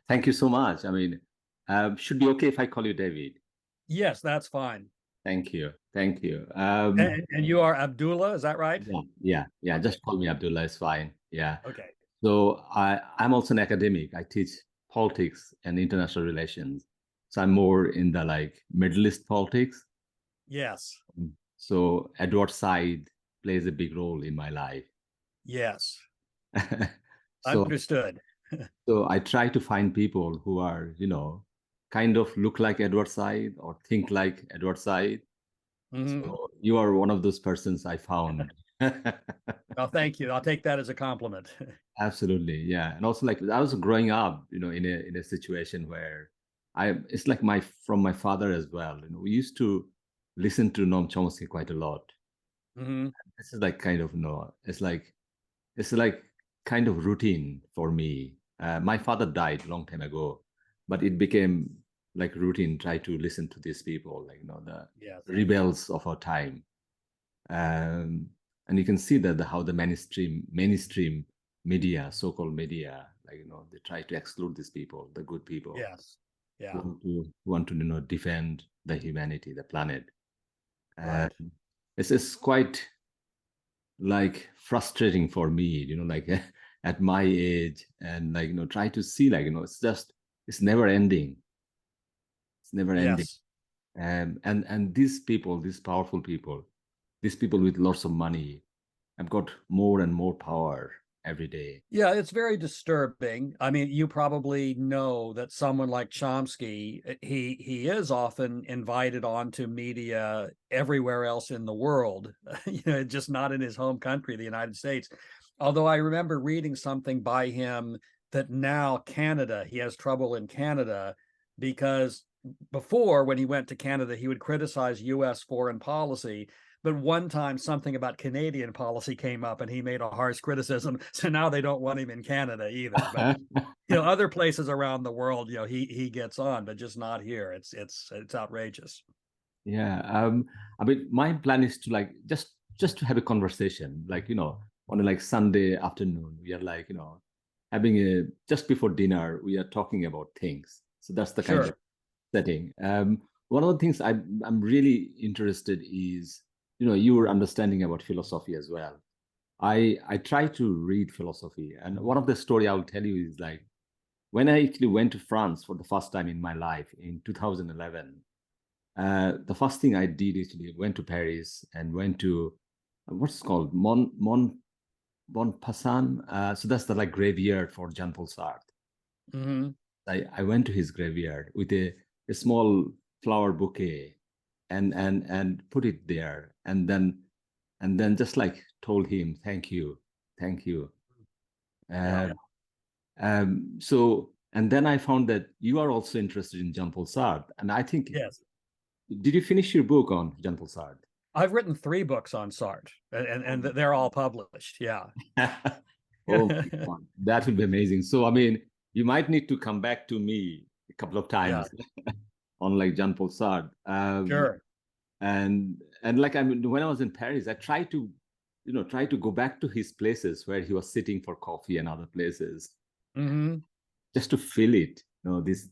Thank you so much. I mean, should be okay if I call you David. Yes, that's fine. Thank you. Thank you. And you are Abdullah, is that right? Yeah. Okay. Just call me Abdullah. It's fine. Yeah. Okay. So I'm also an academic. I teach politics and international relations. So I'm more in the like Middle East politics. Yes. So Edward Said plays a big role in my life. Yes. So Understood. so I try to find people who are, kind of look like Edward Said or think like Edward Said. Hmm. So you are one of those persons I found. Well, thank you. I'll take that as a compliment. Absolutely, yeah. And also like I was growing up, in a situation where it's like my father as well. We used to listen to Noam Chomsky quite a lot. Hmm. This is like kind of no, it's like kind of routine for me. My father died a long time ago, but it became like routine. Try to listen to these people, like the Yes. rebels of our time. um, and you can see that how the mainstream media, so-called media, like they try to exclude these people, the good people Yes. who Yeah. want to defend the humanity, the planet. Right. And it's quite like frustrating for me, like at my age, and like try to see like it's never ending. It's never ending. Yes. And these people, these powerful people, these people with lots of money have got more and more power every day. Yeah, it's very disturbing. I mean, you probably know that someone like Chomsky, he is often invited onto media everywhere else in the world, just not in his home country, the United States. Although I remember reading something by him that now Canada, he has trouble in Canada because before, when he went to Canada, he would criticize US foreign policy, but one time something about Canadian policy came up and he made a harsh criticism. So now they don't want him in Canada either. But other places around the world, he gets on, but just not here. It's outrageous. Yeah. I mean, my plan is to like just to have a conversation, like on a like Sunday afternoon, we are like having a just before dinner, we are talking about things. So that's the kind of Sure. setting. One of the things I'm really interested is your understanding about philosophy as well. I try to read philosophy, and one of the story I will tell you is like when I actually went to France for the first time in my life in 2011. The first thing I did actually went to Paris and went to what's called Montpassant. So that's the like graveyard for Jean-Paul Sartre. Hmm. I went to his graveyard with a small flower bouquet and put it there, and then just like told him thank you. Yeah. Uh, so and then I found that you are also interested in Jean-Paul Sartre, and I think Yes. did you finish your book on Jean-Paul Sartre? I've written 3 books on Sartre, and they're all published. Yeah. Oh, that would be amazing. So, I mean, you might need to come back to me a couple of Yeah. times on like Jean-Paul Sartre. Sure. And like I mean, when I was in Paris, I tried to, try to go back to his places where he was sitting for coffee and other places, Hmm. just to feel it,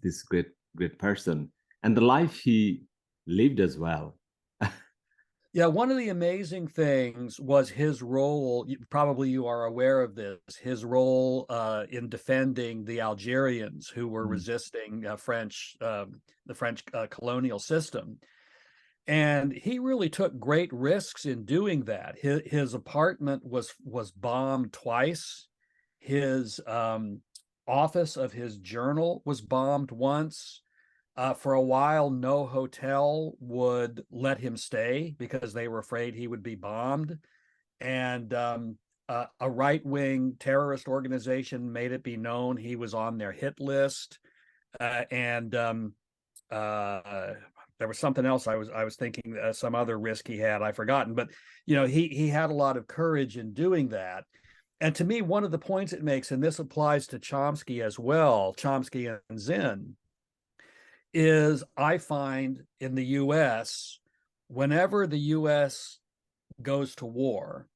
this great person and the life he lived as well. Yeah, one of the amazing things was his role. Probably you are aware of this. His role in defending the Algerians who were Mm. resisting the French colonial system, and he really took great risks in doing that. His apartment was bombed twice. His office of his journal was bombed once. For a while, no hotel would let him stay because they were afraid he would be bombed. And a right wing terrorist organization made it be known he was on their hit list. And there was something else I was thinking, some other risk he had. I've forgotten, but he had a lot of courage in doing that. And to me, one of the points it makes, and this applies to Chomsky as well, Chomsky and Zinn, is I find in the US, whenever the US goes to war,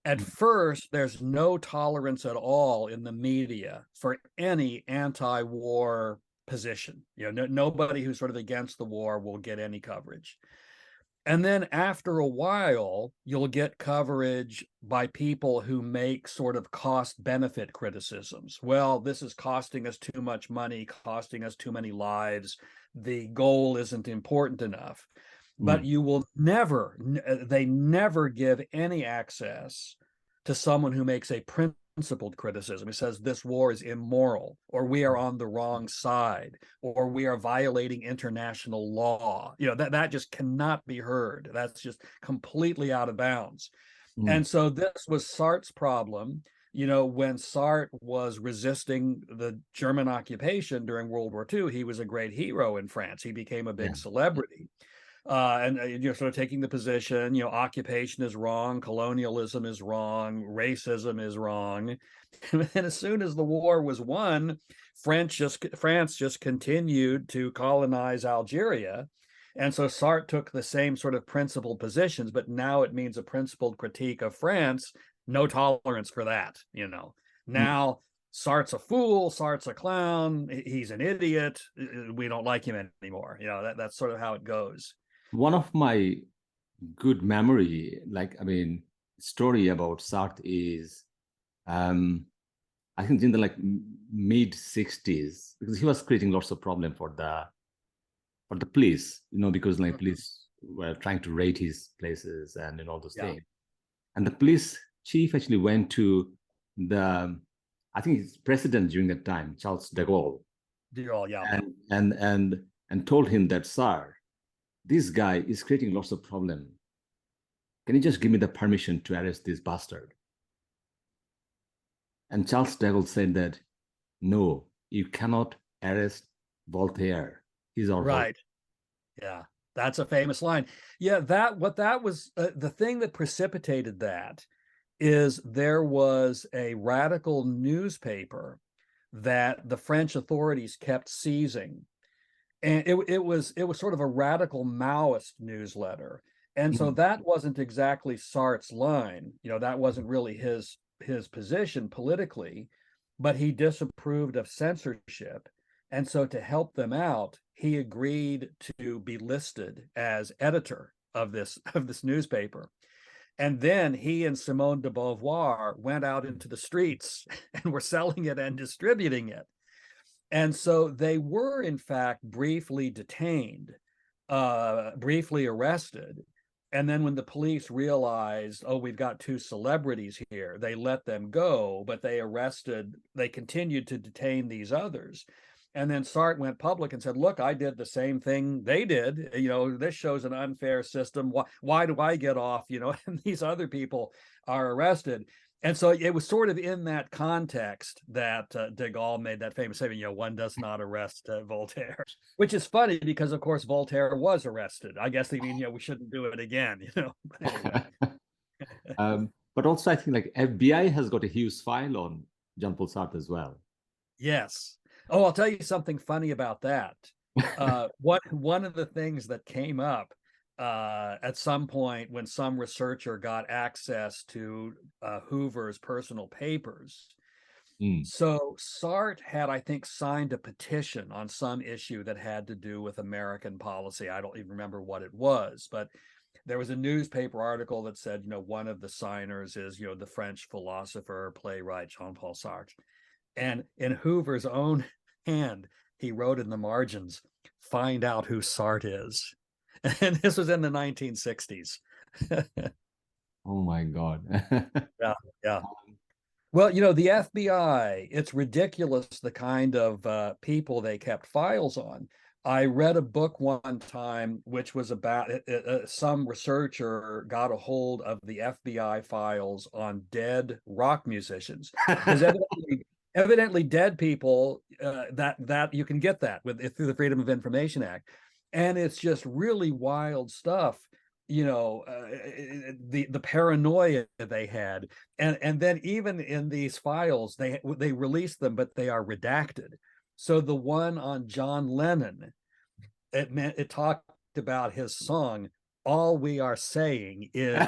At first, there's no tolerance at all in the media for any anti-war position. Nobody who's sort of against the war will get any coverage. And then after a while, you'll get coverage by people who make sort of cost benefit criticisms. Well, this is costing us too much money, costing us too many lives. The goal isn't important enough. But you will never, they never give any access to someone who makes a principled criticism. It says this war is immoral, or we are on the wrong side, or we are violating international law. That just cannot be heard. That's just completely out of bounds. And so this was Sartre's problem. When Sartre was resisting the German occupation during World War II, he was a great hero in France. He became a big celebrity. And sort of taking the position, occupation is wrong, colonialism is wrong, racism is wrong. And as soon as the war was won, France just continued to colonize Algeria. And so Sartre took the same sort of principled positions, but now it means a principled critique of France. No tolerance for that, Now Sartre's a fool, Sartre's a clown, he's an idiot, we don't like him anymore. That's sort of how it goes. One of my good memory, story about Sartre is, I think in the mid 60s, because he was creating lots of problem for the police, because police were trying to raid his places and all those things. And the police chief actually went to I think his president during that time, Charles de Gaulle. And told him that, sir, this guy is creating lots of problem. Can you just give me the permission to arrest this bastard? And Charles de Gaulle said that, no, you cannot arrest Voltaire. He's our right. Yeah, that's a famous line. Yeah, that was the thing that precipitated that is there was a radical newspaper that the French authorities kept seizing. And it was sort of a radical Maoist newsletter. And so that wasn't exactly Sartre's line. That wasn't really his position politically, but he disapproved of censorship. And so to help them out, he agreed to be listed as editor of this newspaper. And then he and Simone de Beauvoir went out into the streets and were selling it and distributing it. And so they were, in fact, briefly detained, briefly arrested. And then when the police realized, oh, we've got two celebrities here, they let them go, but they continued to detain these others. And then Sartre went public and said, look, I did the same thing they did. This shows an unfair system. Why do I get off, and these other people are arrested? And so it was sort of in that context that de Gaulle made that famous statement, one does not arrest Voltaire, which is funny because, of course, Voltaire was arrested. I guess they mean, we shouldn't do it again, Anyway. But also, I think FBI has got a huge file on Jean-Paul Sartre as well. Yes. Oh, I'll tell you something funny about that. One of the things that came up at some point when some researcher got access to Hoover's personal papers. So Sartre had, I think, signed a petition on some issue that had to do with American policy. I don't even remember what it was, but there was a newspaper article that said, one of the signers is, the French philosopher, playwright Jean-Paul Sartre. And in Hoover's own hand, he wrote in the margins, find out who Sartre is. And this was in the 1960s. Oh my God. Yeah. Well, the FBI, it's ridiculous the kind of people they kept files on. I read a book one time, which was about some researcher got a hold of the FBI files on dead rock musicians. Because evidently dead people, that you can get that through the Freedom of Information Act. And it's just really wild stuff, the paranoia they had. And then even in these files, they released them, but they are redacted. So the one on John Lennon, it talked about his song, All We Are Saying Is,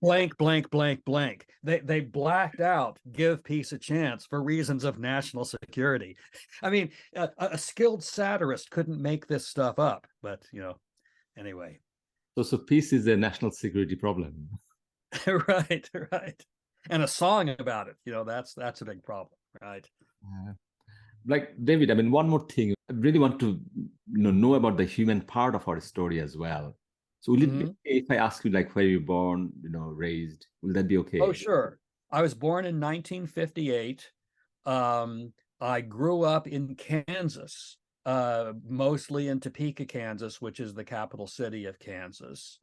blank, blank, blank, blank. They blacked out give peace a chance for reasons of national security. I mean, a skilled satirist couldn't make this stuff up, but anyway. So peace is a national security problem. Right, right. And a song about it, that's a big problem, right? Like David, I mean, one more thing. I really want to know about the human part of our story as well. So will it be Mhm. okay if I ask you like where you born, raised? Will that be Oh, okay? sure. I was born in 1958. I grew up in Kansas, mostly in Topeka, Kansas, which is the capital city of Kansas.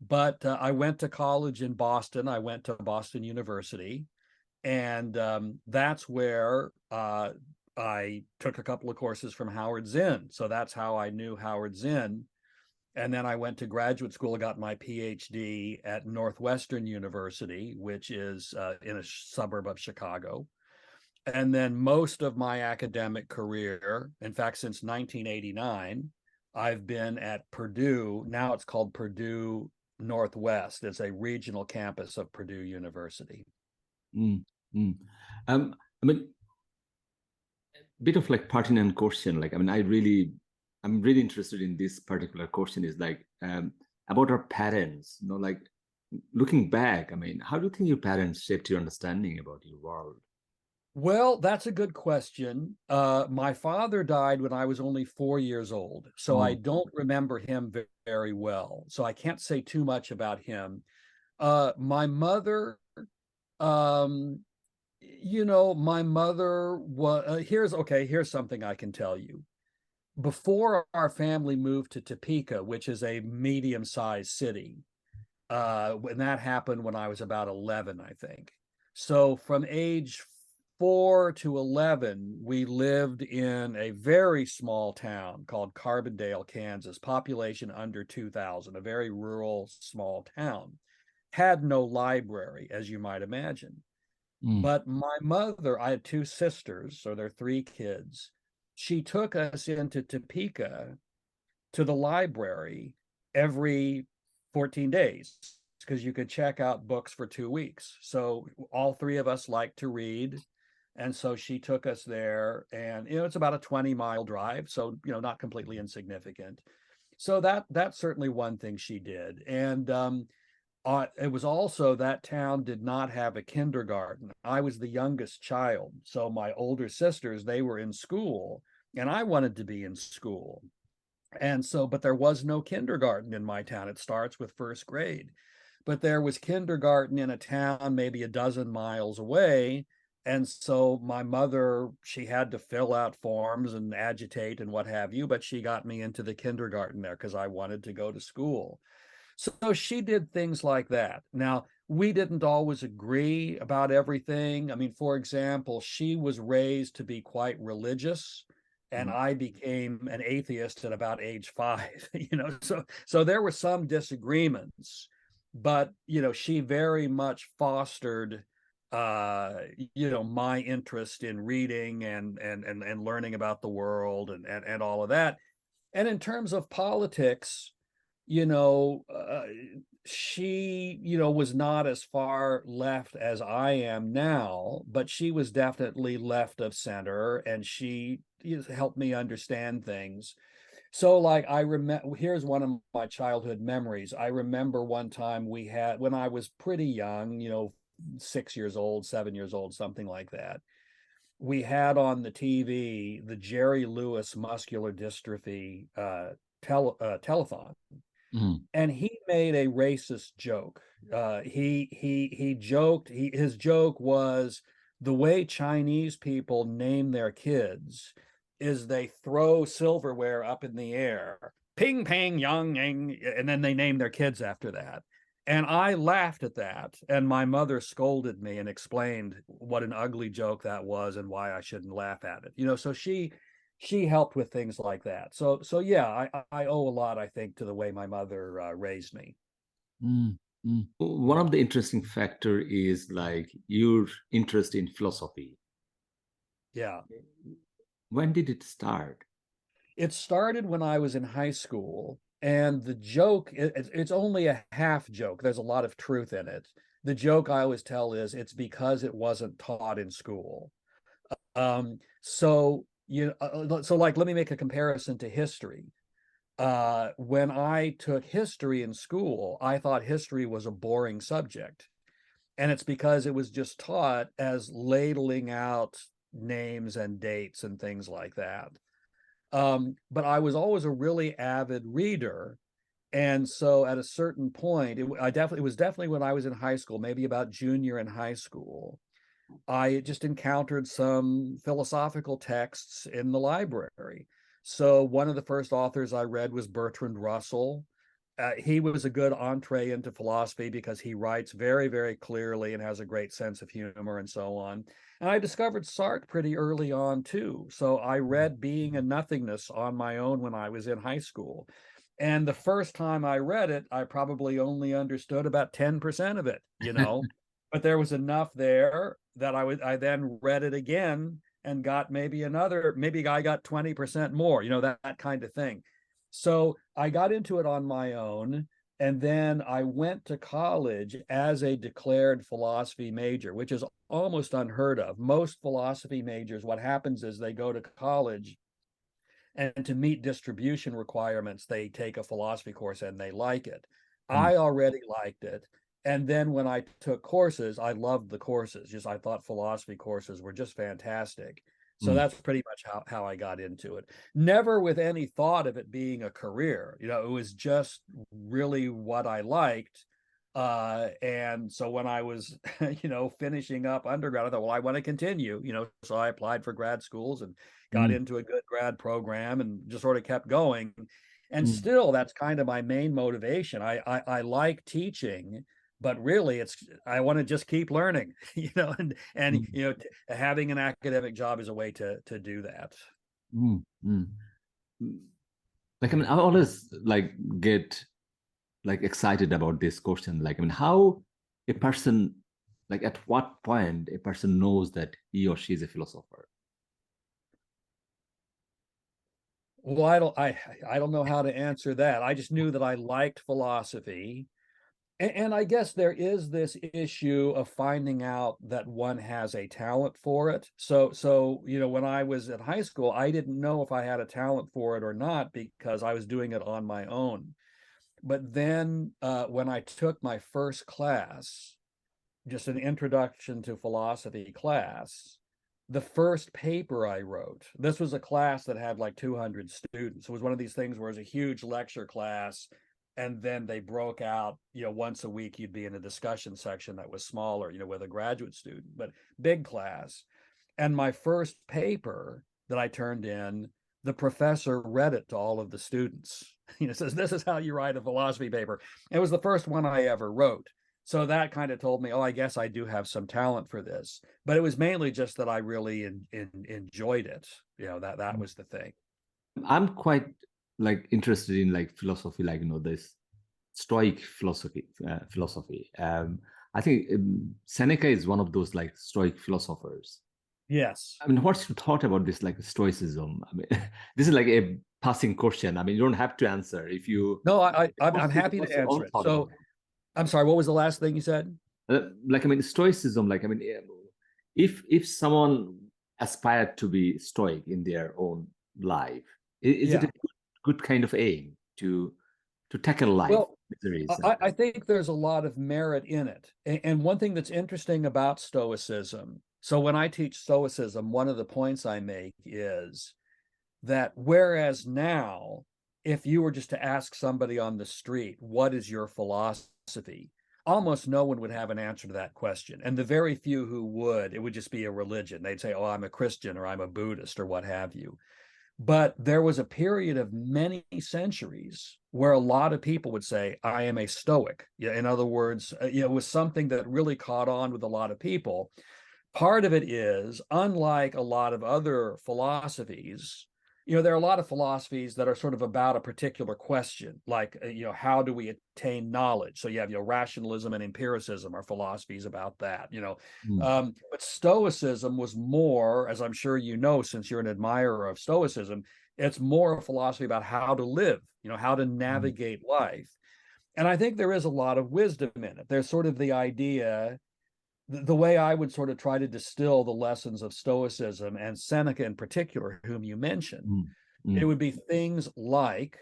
But I went to college in Boston. I went to Boston University, and that's where I took a couple of courses from Howard Zinn. So that's how I knew Howard Zinn. And then I went to graduate school, got my Ph.D. at Northwestern University, which is in a suburb of Chicago. And then most of my academic career, in fact, since 1989, I've been at Purdue. Now it's called Purdue Northwest. It's a regional campus of Purdue University. Mm, mm. I mean, bit of like pertinent question. Like, I mean, I'm really interested in this particular question is like about our parents, like looking back, I mean, how do you think your parents shaped your understanding about your world? Well, that's a good question. My father died when I was only 4 years old, so I Oh, don't remember him very well. So I can't say too much about him. My mother, um, my mother was, here's something I can tell you. Before our family moved to Topeka, which is a medium-sized city, when that happened when I was about 11, I think. So from age 4 to 11, we lived in a very small town called Carbondale, Kansas, population under 2,000, a very rural small town. Had no library, as you might imagine. mm, But my mother, I had two sisters, so there are three kids. She took us into Topeka to the library every 14 days because you could check out books for 2 weeks. So all three of us like to read. And so she took us there, and it's about a 20-mile drive, so not completely insignificant. So that's certainly one thing she did. And it was also that town did not have a kindergarten. I was the youngest child, so my older sisters, they were in school, and I wanted to be in school. And so, but there was no kindergarten in my town. It starts with first grade. But there was kindergarten in a town maybe a dozen miles away. And so my mother, she had to fill out forms and agitate and what have you, but she got me into the kindergarten there because I wanted to go to school. So she did things like that. Now, we didn't always agree about everything. I mean, for example, she was raised to be quite religious, and mm, I became an atheist at about age 5, so there were some disagreements, but she very much fostered my interest in reading and learning about the world and all of that. And in terms of politics, you know, uh, she, was not as far left as I am now, but she was definitely left of center, and she helped me understand things. So, like, I remember, here's one of my childhood memories. I remember one time when I was pretty young, 6 years old, 7 years old, something like that. We had on the TV the Jerry Lewis muscular dystrophy telethon, mm, and he made a racist joke. He joked. His joke was the way Chinese people name their kids is they throw silverware up in the air, ping pang yang yang, and then they name their kids after that. And I laughed at that, and my mother scolded me and explained what an ugly joke that was and why I shouldn't laugh at it. So she helped with things like that. So yeah, I owe a lot, I think, to the way my mother raised me. mm, mm. One of the interesting factor is like your interest in philosophy. Yeah. When did it start? It started when I was in high school. And the joke, it's only a half joke. There's a lot of truth in it. The joke I always tell is it's because it wasn't taught in school. So like, let me make a comparison to history. When I took history in school, I thought history was a boring subject. And it's because it was just taught as ladling out names and dates and things like that. But I was always a really avid reader. And so at a certain point, it was definitely when I was in high school, maybe about junior in high school, I just encountered some philosophical texts in the library. So one of the first authors I read was Bertrand Russell. He was a good entree into philosophy because he writes very, very clearly and has a great sense of humor and so on. And I discovered Sartre pretty early on too. So I read Being and Nothingness on my own when I was in high school. And the first time I read it, I probably only understood about 10% of it, but there was enough there that I then read it again and got maybe I got 20% more, that kind of thing. So I got into it on my own. And then I went to college as a declared philosophy major, which is almost unheard of. Most philosophy majors, what happens is they go to college, and to meet distribution requirements, they take a philosophy course and they like it. Mm, I already liked it. And then when I took courses, I loved the courses. I thought philosophy courses were just fantastic. So mm, that's pretty much how I got into it. Never with any thought of it being a career. It was just really what I liked. And so when I was, finishing up undergrad, I thought, well, I want to continue, so I applied for grad schools and got mm, into a good grad program and just sort of kept going. And mm, still, that's kind of my main motivation. I like teaching, but really I want to just keep learning, and mm, having an academic job is a way to do that. mm, mm. Mm. Like, I mean, I always like get like excited about this question. Like, I mean, how a person, like at what point a person knows that he or she is a philosopher? Well, I don't know how to answer that. I just knew that I liked philosophy. And I guess there is this issue of finding out that one has a talent for it. So when I was at high school, I didn't know if I had a talent for it or not because I was doing it on my own. But then when I took my first class, just an introduction to philosophy class, the first paper I wrote, this was a class that had like 200 students. It was one of these things where it was a huge lecture class. And then they broke out, once a week, you'd be in a discussion section that was smaller, with a graduate student, but big class. And my first paper that I turned in, the professor read it to all of the students. Says, this is how you write a philosophy paper. It was the first one I ever wrote. So that kind of told me, oh, I guess I do have some talent for this. But it was mainly just that I really enjoyed it. That was the thing. I'm quite like interested in like philosophy, like this Stoic philosophy. I think Seneca is one of those like Stoic philosophers. Yes. I mean, what's your thought about this like Stoicism? I mean, this is like a passing question. I mean, you don't have to answer if you. No, I'm happy to What's your answer own it. thought about So I'm sorry, what was the last thing you said? like I mean, Stoicism. Like I mean, if someone aspired to be Stoic in their own life, is it a Yeah. good kind of aim to tackle life Well, miseries? I think there's a lot of merit in it. And one thing that's interesting about Stoicism, so when I teach Stoicism, one of the points I make is that whereas now, if you were just to ask somebody on the street, what is your philosophy? Almost no one would have an answer to that question. And the very few who would, it would just be a religion. They'd say, oh, I'm a Christian or I'm a Buddhist or what have you. But there was a period of many centuries where a lot of people would say, I am a Stoic. Yeah, in other words, it was something that really caught on with a lot of people. Part of it is, unlike a lot of other philosophies, there are a lot of philosophies that are sort of about a particular question, like, how do we attain knowledge? So you have, rationalism and empiricism are philosophies about that. Mm, But Stoicism was more, as I'm sure you know, since you're an admirer of Stoicism, It's more a philosophy about how to live, how to navigate life. And I think there is a lot of wisdom in it. There's sort of the idea, the way I would sort of try to distill the lessons of Stoicism and Seneca in particular, whom you mentioned, Mm. it Mm. would be things like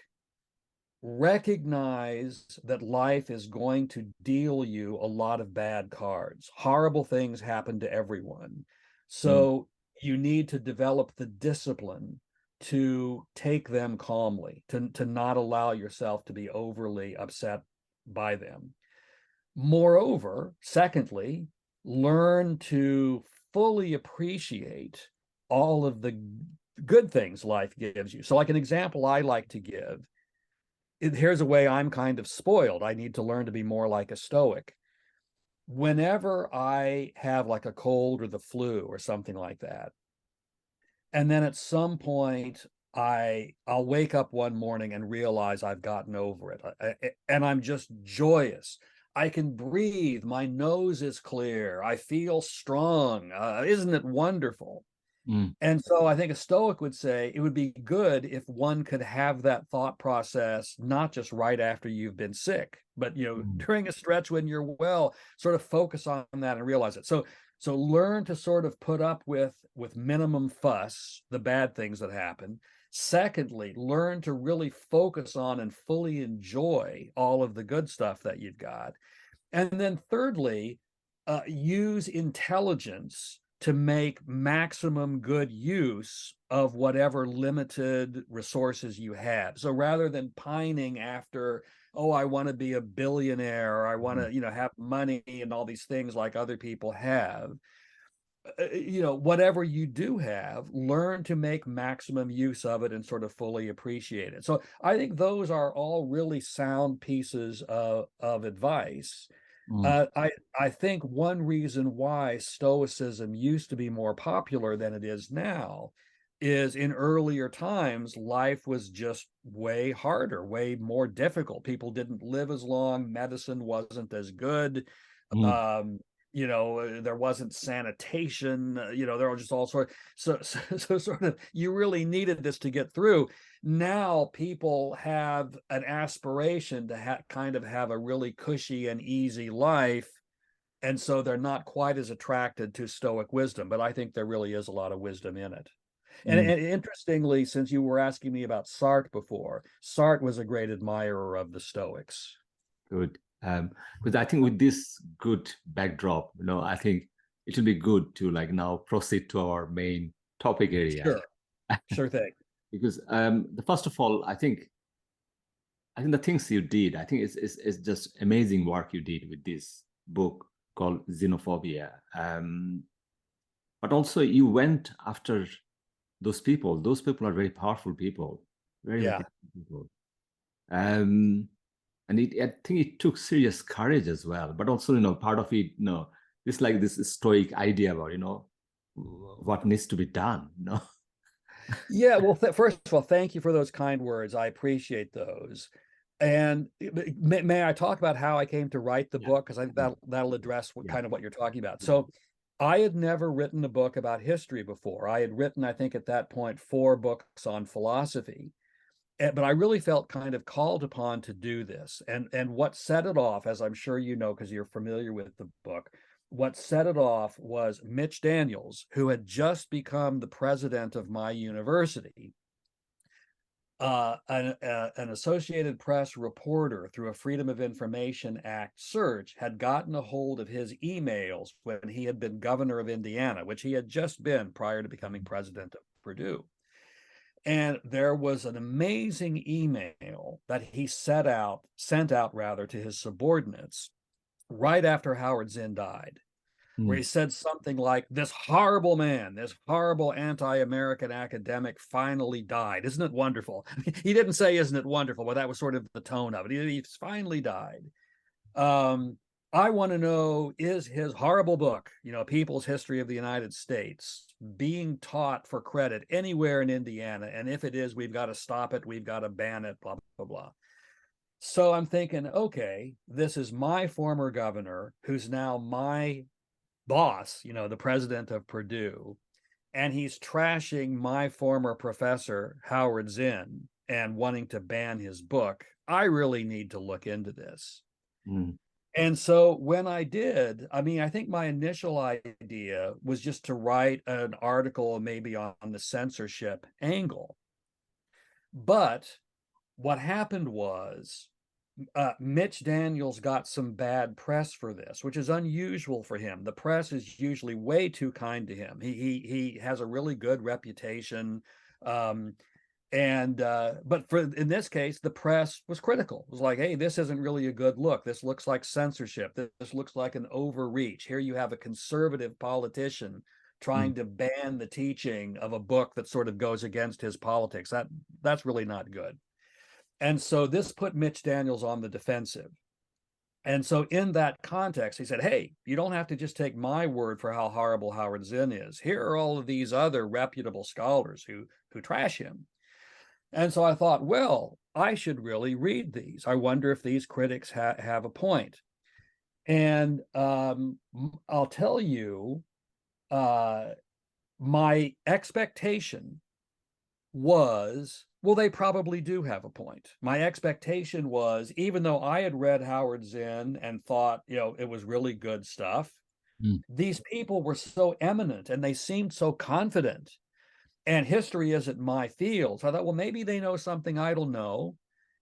recognize that life is going to deal you a lot of bad cards. Horrible things happen to everyone. Mm. So you need to develop the discipline to take them calmly, to not allow yourself to be overly upset by them. Moreover, secondly, learn to fully appreciate all of the good things life gives you. So, like an example I like to give, here's a way I'm kind of spoiled. I need to learn to be more like a Stoic. Whenever I have like a cold or the flu or something like that, and then at some point I'll wake up one morning and realize I've gotten over it, and I'm just joyous. I can breathe. My nose is clear. I feel strong. Isn't it wonderful? Mm. And so I think a Stoic would say it would be good if one could have that thought process, not just right after you've been sick, but Mm. during a stretch when you're well, sort of focus on that and realize it. So learn to sort of put up with minimum fuss, the bad things that happen. Secondly, learn to really focus on and fully enjoy all of the good stuff that you've got. And then thirdly, use intelligence to make maximum good use of whatever limited resources you have. So rather than pining after, oh, I want to be a billionaire, or I want Mm. to, have money and all these things like other people have, whatever you do have, learn to make maximum use of it and sort of fully appreciate it. So I think those are all really sound pieces of advice. Mm. I think one reason why Stoicism used to be more popular than it is now is in earlier times, life was just way harder, way more difficult. People didn't live as long, medicine wasn't as good. Mm. Um, there wasn't sanitation, there were just all sorts. So sort of you really needed this to get through. Now people have an aspiration to kind of have a really cushy and easy life, and so they're not quite as attracted to Stoic wisdom, but I think there really is a lot of wisdom in it. Mm. And interestingly, since you were asking me about Sartre before, Sartre was a great admirer of the Stoics. Good. Because I think with this good backdrop, I think it will be good to like now proceed to our main topic area. Sure, sure thing. Because the first of all, I think the things you did, I think it's just amazing work you did with this book called Zinnophobia. But also you went after those people. Those people are very powerful people, very, very Yeah. powerful people. Um, and I think it took serious courage as well. But also, part of it, this like this stoic idea about, what needs to be done, Yeah, well, first of all, thank you for those kind words. I appreciate those. And may I talk about how I came to write the Yeah. book? Because I think that'll address Yeah. what you're talking about. Yeah. So I had never written a book about history before. I had written, I think at that point, 4 books on philosophy. But I really felt kind of called upon to do this. And what set it off, as I'm sure you know, because you're familiar with the book, what set it off was Mitch Daniels, who had just become the president of my university. An Associated Press reporter, through a Freedom of Information Act search, had gotten a hold of his emails when he had been governor of Indiana, which he had just been prior to becoming president of Purdue. And there was an amazing email that he sent out to his subordinates right after Howard Zinn died, where he Mm. said something like, this horrible man, this horrible anti-American academic finally died. Isn't it wonderful? He didn't say, isn't it wonderful, but that was sort of the tone of it. He finally died. I want to know, is his horrible book, People's History of the United States, being taught for credit anywhere in Indiana? And if it is, we've got to stop it. We've got to ban it, blah, blah, blah. So I'm thinking, okay, this is my former governor who's now my boss, the president of Purdue. and he's trashing my former professor, Howard Zinn, and wanting to ban his book. I really need to look into this. Mm. And so when I did, I mean, I think my initial idea was just to write an article maybe on the censorship angle. But what happened was Mitch Daniels got some bad press for this, which is unusual for him. The press is usually way too kind to him. He has a really good reputation. But in this case, the press was critical. It was like, hey, this isn't really a good look. This looks like censorship. This looks like an overreach. Here you have a conservative politician trying to ban the teaching of a book that sort of goes against his politics. That's really not good. And so this put Mitch Daniels on the defensive. And so in that context, he said, hey, you don't have to just take my word for how horrible Howard Zinn is. Here are all of these other reputable scholars who trash him. And so I thought, well, I should really read these. I wonder if these critics have a point. And I'll tell you, my expectation was, well, they probably do have a point. My expectation was, even though I had read Howard Zinn and thought, it was really good stuff, these people were so eminent and they seemed so confident. And history isn't my field. So I thought, well, maybe they know something I don't know.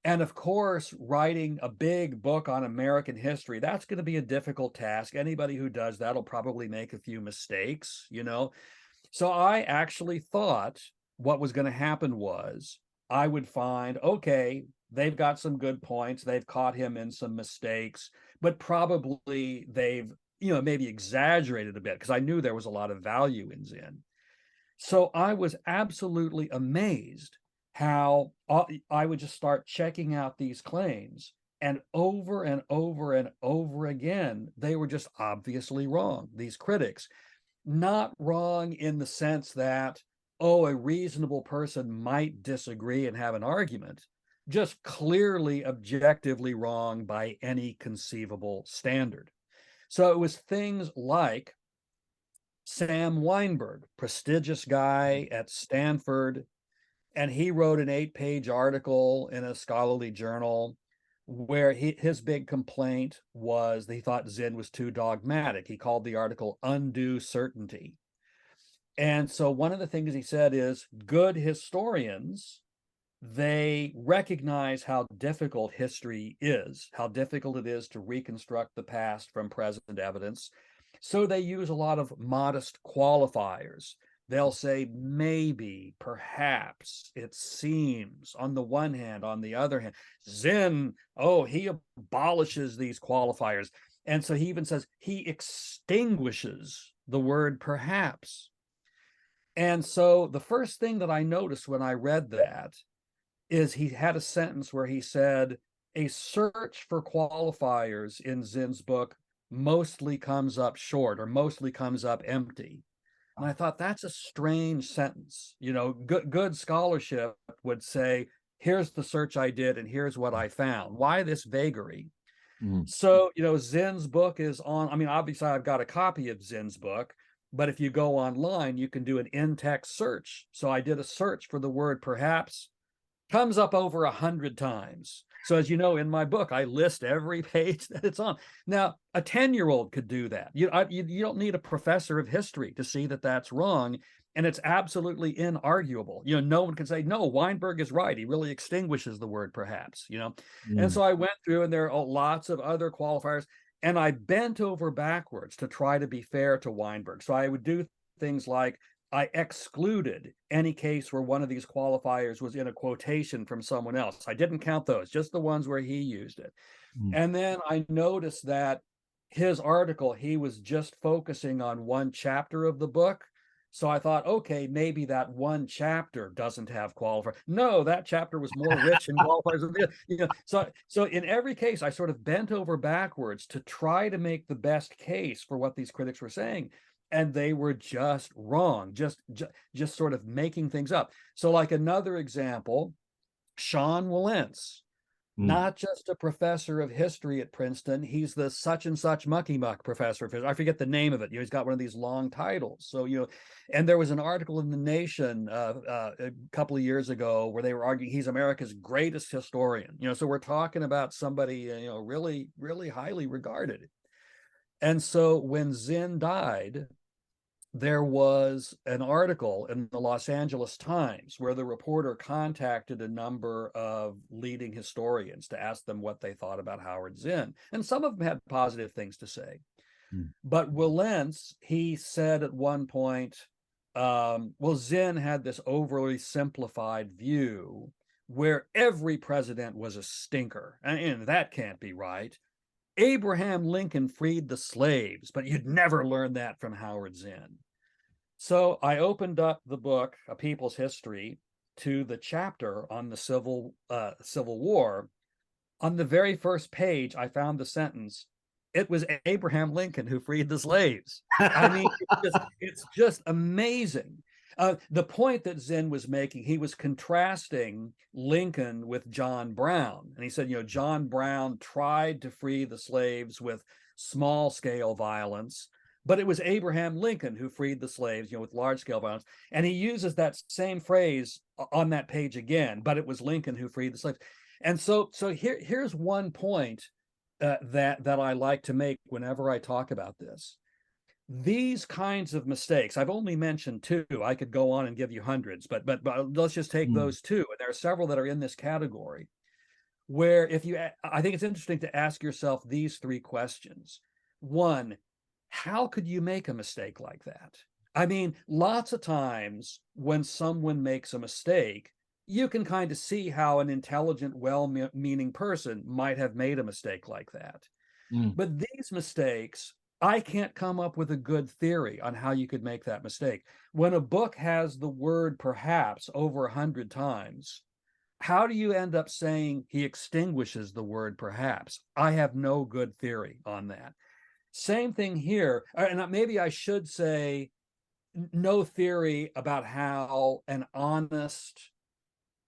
And of course, writing a big book on American history, that's going to be a difficult task. Anybody who does that will probably make a few mistakes, So I actually thought what was going to happen was I would find, okay, they've got some good points. They've caught him in some mistakes, but probably they've, maybe exaggerated a bit because I knew there was a lot of value in Zinn. So I was absolutely amazed how I would just start checking out these claims, and over and over and over again, they were just obviously wrong. These critics, not wrong in the sense that, a reasonable person might disagree and have an argument, just clearly objectively wrong by any conceivable standard. So it was things like Sam Weinberg, prestigious guy at Stanford, and he wrote an 8-page article in a scholarly journal where his big complaint was that he thought Zinn was too dogmatic. He called the article Undue Certainty. And so one of the things he said is good historians, they recognize how difficult history is, how difficult it is to reconstruct the past from present evidence. So they use a lot of modest qualifiers. They'll say maybe, perhaps, it seems, on the one hand, on the other hand. Zinn, he abolishes these qualifiers. And so he even says he extinguishes the word perhaps. And so the first thing that I noticed when I read that is he had a sentence where he said, a search for qualifiers in Zinn's book mostly comes up short or mostly comes up empty. And I thought that's a strange sentence. Good scholarship would say, here's the search I did and here's what I found. Why this vagary? So, Zinn's book is on, obviously I've got a copy of Zinn's book, but if you go online, you can do an in-text search. So I did a search for the word perhaps, comes up over 100 times. So as you know, in my book, I list every page that it's on. Now, a 10-year-old could do that. You don't need a professor of history to see that that's wrong. And it's absolutely inarguable. No one can say, no, Weinberg is right. He really extinguishes the word perhaps, And so I went through, and there are lots of other qualifiers. And I bent over backwards to try to be fair to Weinberg. So I would do things like I excluded any case where one of these qualifiers was in a quotation from someone else. I didn't count those, just the ones where he used it. And then I noticed that his article, he was just focusing on one chapter of the book. So I thought, okay, maybe that one chapter doesn't have qualifiers. No, that chapter was more rich in qualifiers. So in every case, I sort of bent over backwards to try to make the best case for what these critics were saying. And they were just wrong, just sort of making things up. So like another example, Sean Wilentz, Mm. not just a professor of history at Princeton. He's the such and such mucky muck professor of history. I forget the name of it. He's got one of these long titles. So, and there was an article in the Nation a couple of years ago where they were arguing he's America's greatest historian. So we're talking about somebody, really, really highly regarded. And so when Zinn died, there was an article in the Los Angeles Times where the reporter contacted a number of leading historians to ask them what they thought about Howard Zinn. And some of them had positive things to say. Mm. But Wilentz, he said at one point, well, Zinn had this overly simplified view where every president was a stinker. And that can't be right. Abraham Lincoln freed the slaves, but you'd never learn that from Howard Zinn. So I opened up the book, A People's History, to the chapter on the Civil War. On the very first page, I found the sentence, "It was Abraham Lincoln who freed the slaves." I mean, it's just amazing. The point that Zinn was making, he was contrasting Lincoln with John Brown. And he said, John Brown tried to free the slaves with small scale violence, but it was Abraham Lincoln who freed the slaves, with large scale violence. And he uses that same phrase on that page again, but it was Lincoln who freed the slaves. And so here's one point that I like to make whenever I talk about this. These kinds of mistakes, I've only mentioned two. I could go on and give you hundreds, but let's just take those two. And there are several that are in this category where I think it's interesting to ask yourself these three questions. One, how could you make a mistake like that? I mean, lots of times when someone makes a mistake, you can kind of see how an intelligent, well-meaning person might have made a mistake like that. Mm. But these mistakes, I can't come up with a good theory on how you could make that mistake. When a book has the word perhaps over 100 times, how do you end up saying he extinguishes the word perhaps? I have no good theory on that. Same thing here. And maybe I should say no theory about how an honest,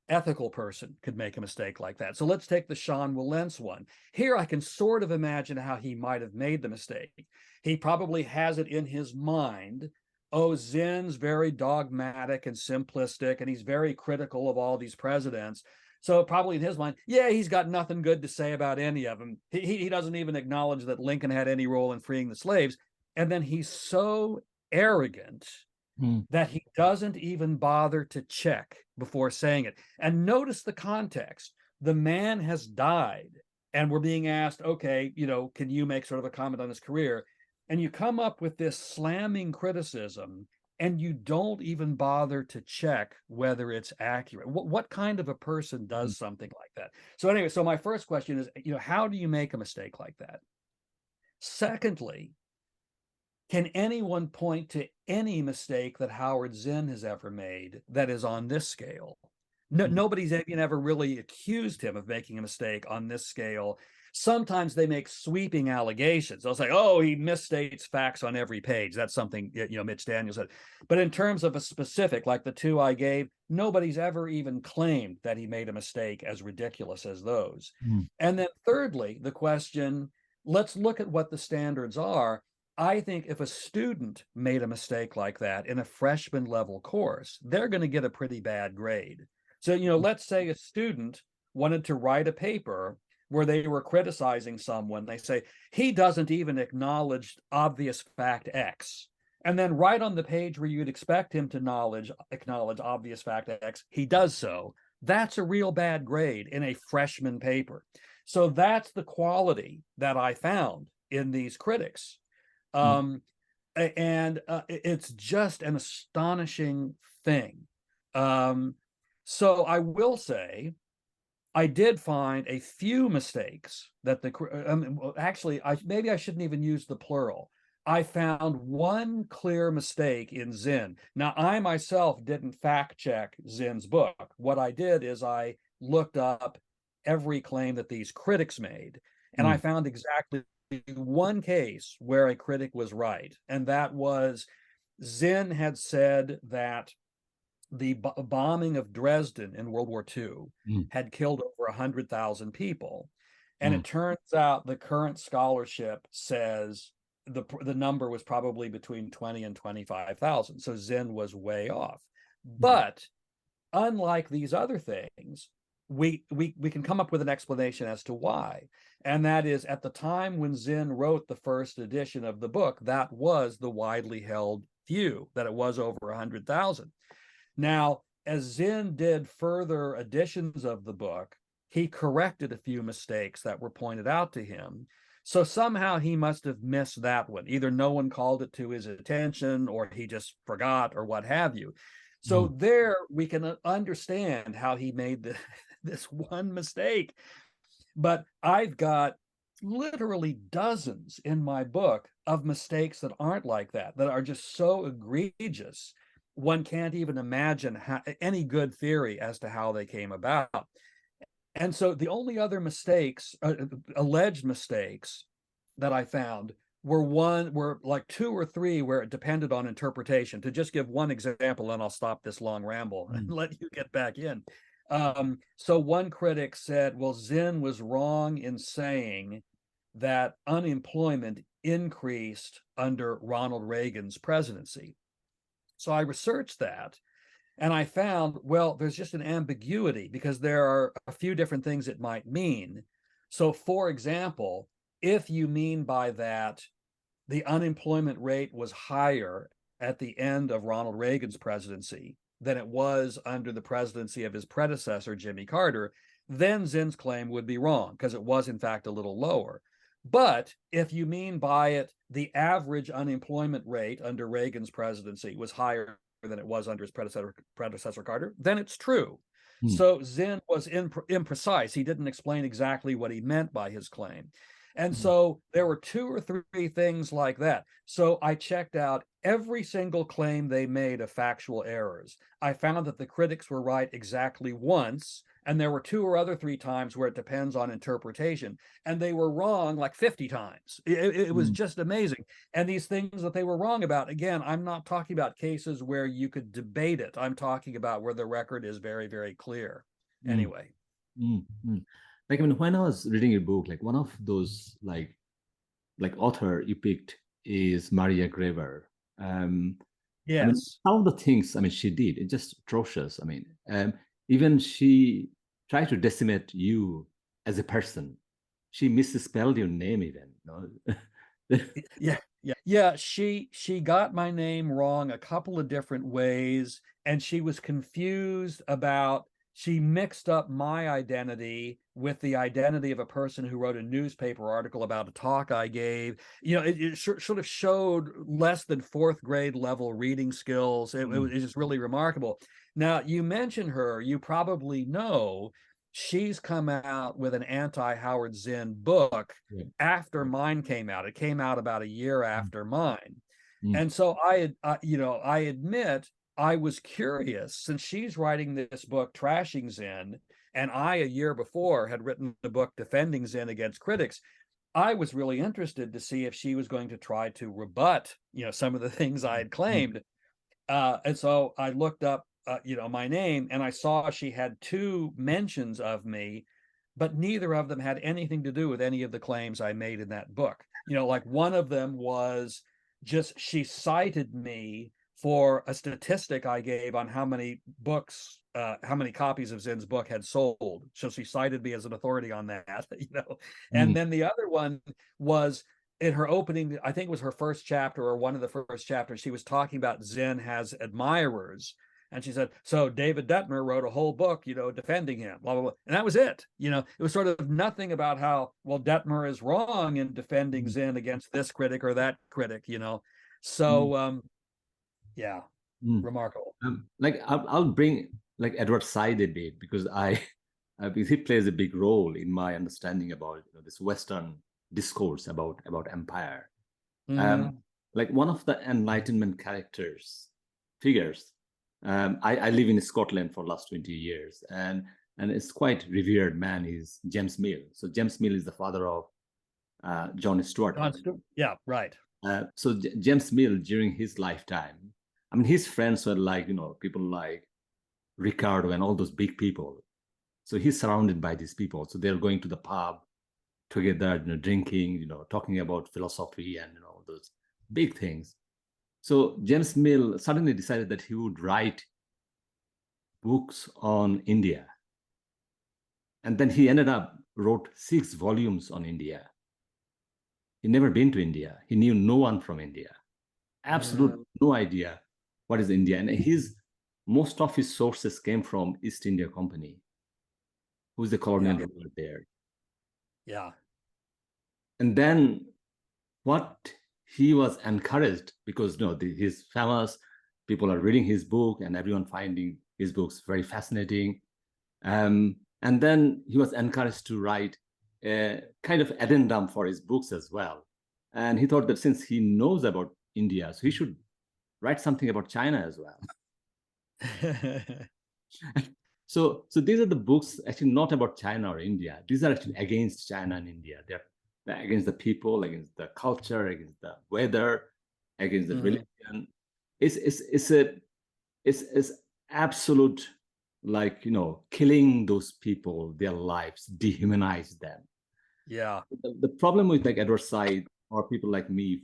ethical person could make a mistake like that. So let's take the Sean Wilentz one. Here I can sort of imagine how he might have made the mistake. He probably has it in his mind. Oh, Zinn's very dogmatic and simplistic, and he's very critical of all these presidents. So probably in his mind, yeah, he's got nothing good to say about any of them. He doesn't even acknowledge that Lincoln had any role in freeing the slaves. And then he's so arrogant that he doesn't even bother to check before saying it. And notice the context. The man has died, and we're being asked, okay, can you make sort of a comment on his career? And you come up with this slamming criticism, and you don't even bother to check whether it's accurate. What kind of a person does something like that? So anyway, so my first question is, how do you make a mistake like that? Secondly, can anyone point to any mistake that Howard Zinn has ever made that is on this scale? Nobody's even ever really accused him of making a mistake on this scale. Sometimes they make sweeping allegations. They'll say, oh, he misstates facts on every page. That's something, Mitch Daniels said. But in terms of a specific, like the two I gave, nobody's ever even claimed that he made a mistake as ridiculous as those. And then thirdly, the question, let's look at what the standards are. I think if a student made a mistake like that in a freshman level course, they're going to get a pretty bad grade. So, let's say a student wanted to write a paper where they were criticizing someone. They say, he doesn't even acknowledge obvious fact X. And then right on the page where you'd expect him to acknowledge obvious fact X, he does so. That's a real bad grade in a freshman paper. So that's the quality that I found in these critics. And it's just an astonishing thing. So I will say, I did find a few mistakes that actually, maybe I shouldn't even use the plural. I found one clear mistake in Zinn. Now, I myself didn't fact check Zinn's book. What I did is I looked up every claim that these critics made, and I found exactly one case where a critic was right, and that was Zinn had said that the bombing of Dresden in World War II mm, had killed over 100,000 people. And mm, it turns out the current scholarship says the number was probably between 20 and 25,000. So Zinn was way off. mm, But unlike these other things, we can come up with an explanation as to why. And that is, at the time when Zinn wrote the first edition of the book, that was the widely held view, that it was over 100,000. Now, as Zinn did further editions of the book, he corrected a few mistakes that were pointed out to him. So somehow he must have missed that one. Either no one called it to his attention, or he just forgot, or what have you. So mm, there we can understand how he made this one mistake. But I've got literally dozens in my book of mistakes that aren't like that, that are just so egregious, one can't even imagine any good theory as to how they came about. And so the only other mistakes, alleged mistakes, that I found were like two or three where it depended on interpretation. To just give one example, and I'll stop this long ramble and mm, let you get back in. So one critic said, well, Zinn was wrong in saying that unemployment increased under Ronald Reagan's presidency. So I researched that, and I found, well, there's just an ambiguity, because there are a few different things it might mean. So, for example, if you mean by that the unemployment rate was higher at the end of Ronald Reagan's presidency than it was under the presidency of his predecessor, Jimmy Carter, then Zinn's claim would be wrong, because it was, in fact, a little lower. But if you mean by it the average unemployment rate under Reagan's presidency was higher than it was under his predecessor Carter, then it's true. mm, So Zinn was imprecise. He didn't explain exactly what he meant by his claim. And mm, so there were two or three things like that. So I checked out every single claim they made of factual errors. I found that the critics were right exactly once, and there were two or other three times where it depends on interpretation, and they were wrong like 50 times. It was mm, just amazing. And these things that they were wrong about, again, I'm not talking about cases where you could debate it. I'm talking about where the record is very, very clear. mm, Anyway. mm, mm. Like, I mean, when I was reading your book, like one of those like author you picked is Maria Grever. Um, I mean, Yes. some of the things, I mean, she did, it's just atrocious. I mean, even she tried to decimate you as a person. She misspelled your name even, you know? Yeah, she got my name wrong a couple of different ways, and she was confused about, she mixed up my identity with the identity of a person who wrote a newspaper article about a talk I gave. It sort of showed less than fourth grade level reading skills. It was just really remarkable. Now, you mentioned her, you probably know she's come out with an anti-Howard Zinn book Yeah. after mine came out. It came out about a year Mm, after mine. mm, And so I admit I was curious, since she's writing this book trashing Zinn, and I, a year before, had written a book defending Zinn against critics. I was really interested to see if she was going to try to rebut, some of the things I had mm, claimed. And so I looked up, my name, and I saw she had two mentions of me, but neither of them had anything to do with any of the claims I made in that book. Like one of them was just, she cited me for a statistic I gave on how many copies of Zinn's book had sold. So she cited me as an authority on that, And mm, then the other one was, in her opening, I think it was her first chapter or one of the first chapters, she was talking about Zinn has admirers. And she said, so David Detmer wrote a whole book, defending him, blah, blah, blah. And that was it. It was sort of nothing about how, well, Detmer is wrong in defending mm, Zinn against this critic or that critic. mm, So, yeah, mm. remarkable. Like I'll bring like Edward Said a bit because because he plays a big role in my understanding about this Western discourse about empire. Um, Mm-hmm. like one of the Enlightenment figures. I live in Scotland for the last 20 years, and it's quite revered man is James Mill. So James Mill is the father of John Stuart Mill. Yeah, right. So James Mill during his lifetime, I mean, his friends were like people like Ricardo and all those big people. So he's surrounded by these people. So they're going to the pub together, drinking, talking about philosophy and those big things. So James Mill suddenly decided that he would write books on India. And then he ended up wrote 6 volumes on India. He never been to India. He knew no one from India. Absolute no idea what is India. And most of his sources came from East India Company, who's the colonial ruler there. Yeah. And then what he was encouraged, because he's famous, people are reading his book and everyone finding his books very fascinating. And then he was encouraged to write a kind of addendum for his books as well. And he thought that since he knows about India, so he should write something about China as well. So these are the books actually not about China or India. These are actually against China and India. They're against the people, against the culture, against the weather, against the religion. It's absolute, like, killing those people, their lives, dehumanize them. Yeah. The problem with like Edward Said or people like me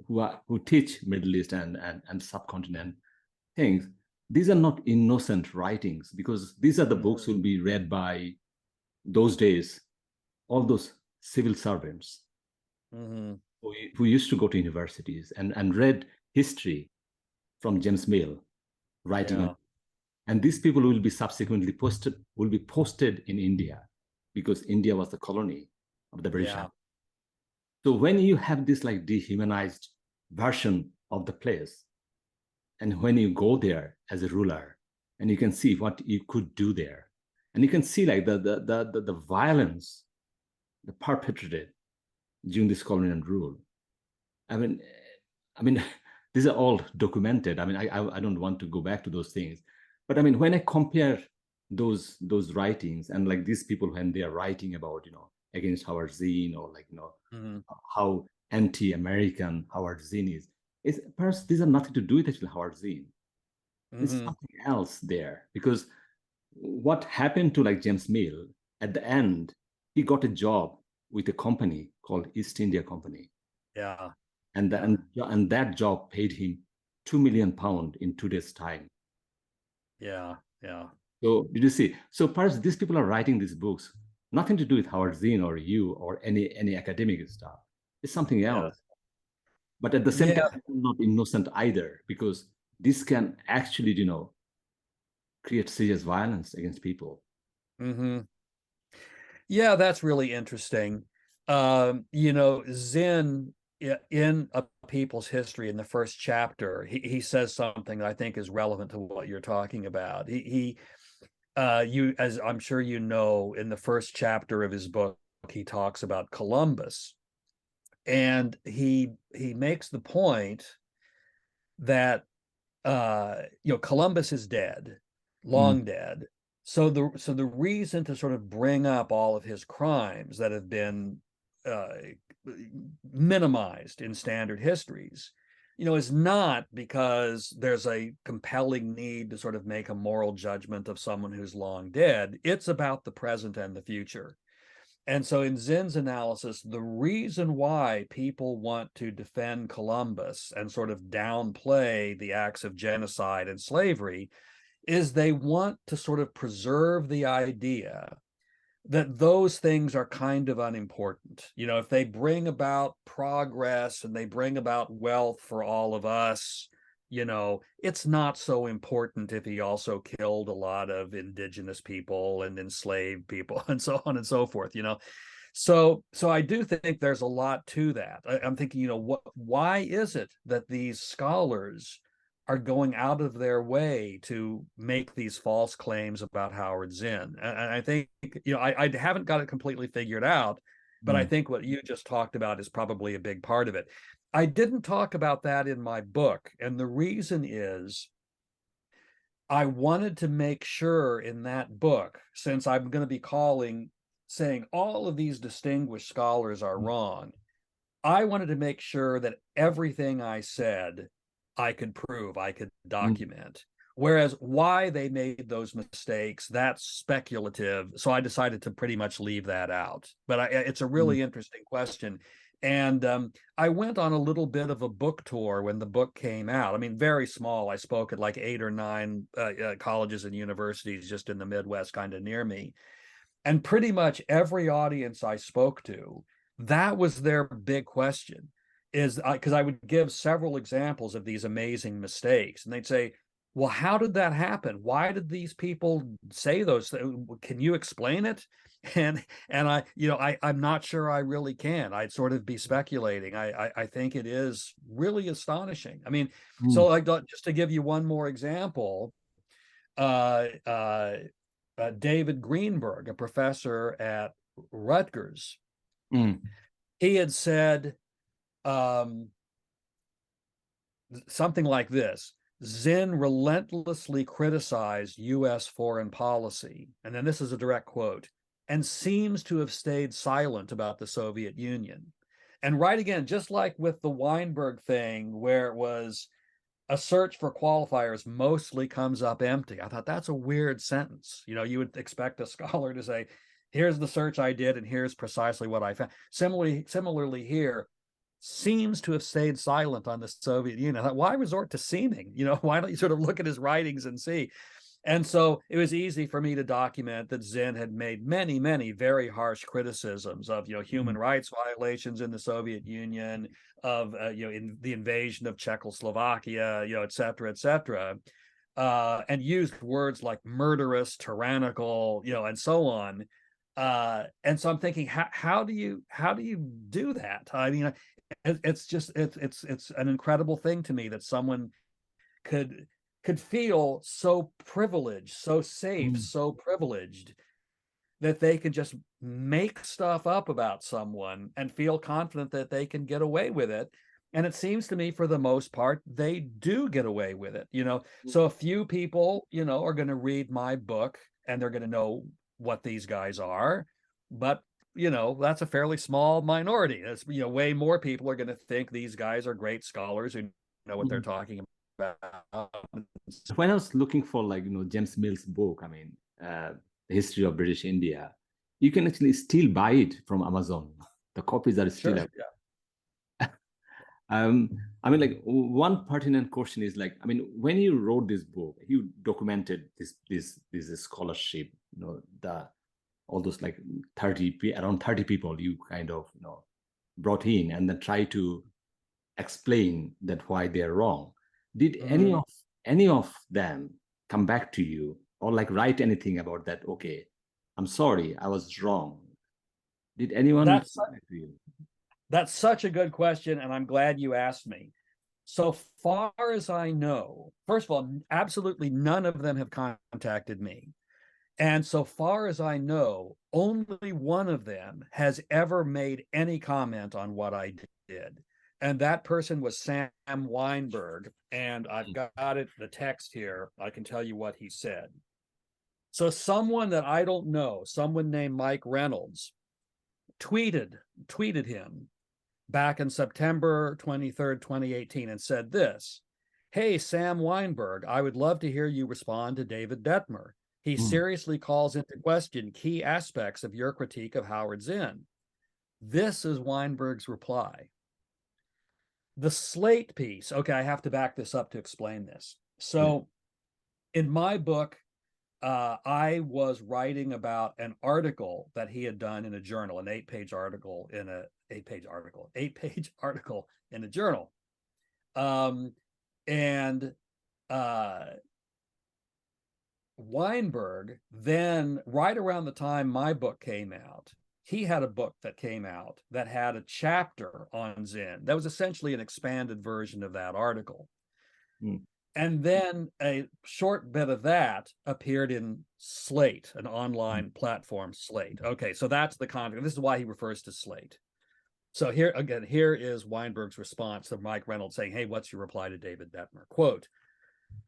who teach Middle East and subcontinent things, these are not innocent writings, because these are the books will be read by those days, all those civil servants who used to go to universities and read history from James Mill writing. And these people will be subsequently posted in India, because India was the colony of the British Empire. So when you have this like dehumanized version of the place, and when you go there as a ruler, and you can see what you could do there, and you can see like the violence perpetrated during this colonial rule. I mean, these are all documented. I mean, I don't want to go back to those things, but I mean, when I compare those writings and like these people when they are writing about against Howard Zinn, or like how anti-American Howard Zinn is perhaps these are nothing to do with actually Howard Zinn. There's something else there, because what happened to like James Mill at the end, he got a job with a company called East India Company. Yeah. And that job paid him £2 million in 2 days' time. Yeah. Yeah. So did you see? So perhaps these people are writing these books, nothing to do with Howard Zinn or you or any academic stuff. It's something else. But at the same time, not innocent either, because this can actually, create serious violence against people. Yeah, that's really interesting. Zinn, in A People's History, in the first chapter, he says something that I think is relevant to what you're talking about. As I'm sure you know, in the first chapter of his book, he talks about Columbus, and he makes the point that Columbus is dead, long dead. So the reason to sort of bring up all of his crimes that have been minimized in standard histories, is not because there's a compelling need to sort of make a moral judgment of someone who's long dead. It's about the present and the future. And so in Zinn's analysis, the reason why people want to defend Columbus and sort of downplay the acts of genocide and slavery is they want to sort of preserve the idea that those things are kind of unimportant. If they bring about progress and they bring about wealth for all of us, it's not so important if he also killed a lot of indigenous people and enslaved people and so on and so forth, So I do think there's a lot to that. I'm thinking, why is it that these scholars are going out of their way to make these false claims about Howard Zinn? And I think, I haven't got it completely figured out, but I think what you just talked about is probably a big part of it. I didn't talk about that in my book, and the reason is I wanted to make sure in that book, since I'm going to be saying all of these distinguished scholars are wrong, I wanted to make sure that everything I said I could prove, I could document. Whereas why they made those mistakes, that's speculative. So I decided to pretty much leave that out. But it's a really interesting question. And I went on a little bit of a book tour when the book came out. I mean, very small. I spoke at like 8 or 9 colleges and universities just in the Midwest, kind of near me. And pretty much every audience I spoke to, that was their big question, is because I would give several examples of these amazing mistakes. And they'd say, well, how did that happen? Why did these people say those things? Can you explain it? And I'm not sure I really can. I'd sort of be speculating. I think it is really astonishing. I mean, so like just to give you one more example, David Greenberg, a professor at Rutgers, he had said something like this: Zinn relentlessly criticized U.S. foreign policy, and then this is a direct quote, and seems to have stayed silent about the Soviet Union. And right again, just like with the Weinberg thing, where it was a search for qualifiers mostly comes up empty. I thought that's a weird sentence. You know, you would expect a scholar to say, here's the search I did, and here's precisely what I found. Similarly here, seems to have stayed silent on the Soviet Union. I thought, why resort to seeming? You know, why don't you sort of look at his writings and see? And so it was easy for me to document that Zinn had made many, many very harsh criticisms of, human rights violations in the Soviet Union, of, in the invasion of Czechoslovakia, et cetera, and used words like murderous, tyrannical, and so on. And so I'm thinking, how do you do that? I mean, it's an incredible thing to me that someone could feel so privileged, so safe, so privileged that they can just make stuff up about someone and feel confident that they can get away with it. And it seems to me, for the most part, they do get away with it. So a few people, are going to read my book and they're going to know what these guys are. But that's a fairly small minority. It's, way more people are going to think these guys are great scholars who know what they're talking about. When I was looking for James Mill's book, I mean, the history of British India, you can actually still buy it from Amazon. The copies are still Sure, yeah. I mean, one pertinent question is when you wrote this book, you documented this scholarship, all those around 30 people you kind of brought in and then try to explain that why they're wrong. Did any of them come back to you or write anything about that? Okay, I'm sorry, I was wrong. Did anyone come back to you? That's such a good question, and I'm glad you asked me. So far as I know, first of all, absolutely none of them have contacted me. And so far as I know, only one of them has ever made any comment on what I did. And that person was Sam Weinberg. And I've got the text here. I can tell you what he said. So someone that I don't know, someone named Mike Reynolds, tweeted him back in September 23rd, 2018, and said this: "Hey, Sam Weinberg, I would love to hear you respond to David Detmer. He seriously calls into question key aspects of your critique of Howard Zinn." This is Weinberg's reply. The Slate piece, okay, I have to back this up to explain this. So in my book, I was writing about an article that he had done in a journal, an 8-page article in a journal. Weinberg then, right around the time my book came out, he had a book that came out that had a chapter on Zinn that was essentially an expanded version of that article. And then a short bit of that appeared in Slate, an online platform, Slate. Okay, so that's the context. This is why he refers to Slate. So here is Weinberg's response to Mike Reynolds saying, "Hey, what's your reply to David Detmer?" Quote: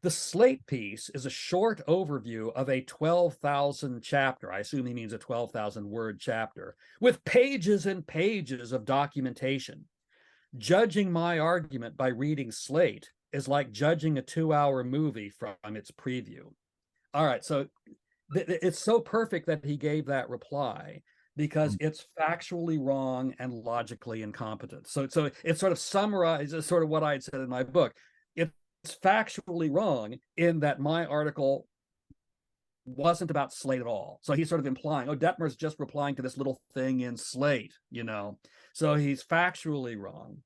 "The Slate piece is a short overview of a 12,000 chapter," I assume he means a 12,000 word chapter, "with pages and pages of documentation. Judging my argument by reading Slate, is like judging a 2-hour movie from its preview. All right, so it's so perfect that he gave that reply because it's factually wrong and logically incompetent. So it sort of summarizes sort of what I had said in my book. It's factually wrong in that my article wasn't about Slate at all. So he's sort of implying, oh, Detmer's just replying to this little thing in Slate, you know. So he's factually wrong.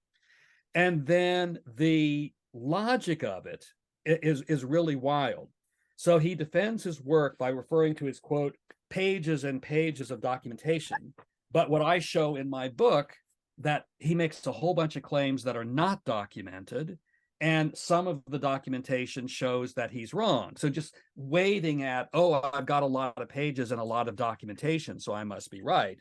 And then the logic of it is really wild. So he defends his work by referring to his, quote, pages and pages of documentation. But what I show in my book, that he makes a whole bunch of claims that are not documented, and some of the documentation shows that he's wrong. So just waiting at, oh, I've got a lot of pages and a lot of documentation, so I must be right.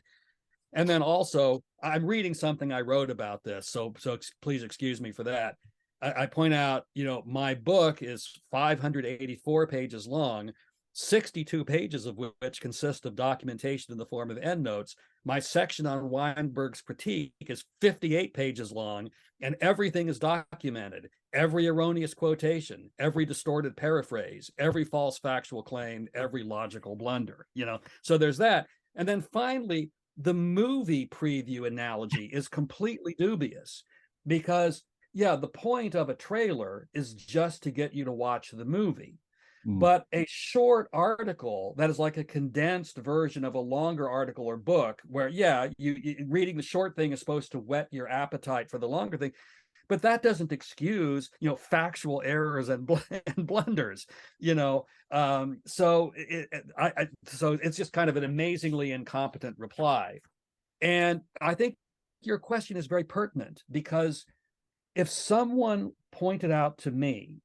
And then also, I'm reading something I wrote about this, so please excuse me for that. I point out, you know, my book is 584 pages long, 62 pages of which consist of documentation in the form of endnotes. My section on Weinberg's critique is 58 pages long, and everything is documented. Every erroneous quotation, every distorted paraphrase, every false factual claim, every logical blunder, you know. So there's that. And then finally, the movie preview analogy is completely dubious because, yeah, the point of a trailer is just to get you to watch the movie. But a short article that is like a condensed version of a longer article or book where, yeah, you reading the short thing is supposed to whet your appetite for the longer thing. But that doesn't excuse, you know, factual errors and blunders, you know. So it's just kind of an amazingly incompetent reply. And I think your question is very pertinent because if someone pointed out to me,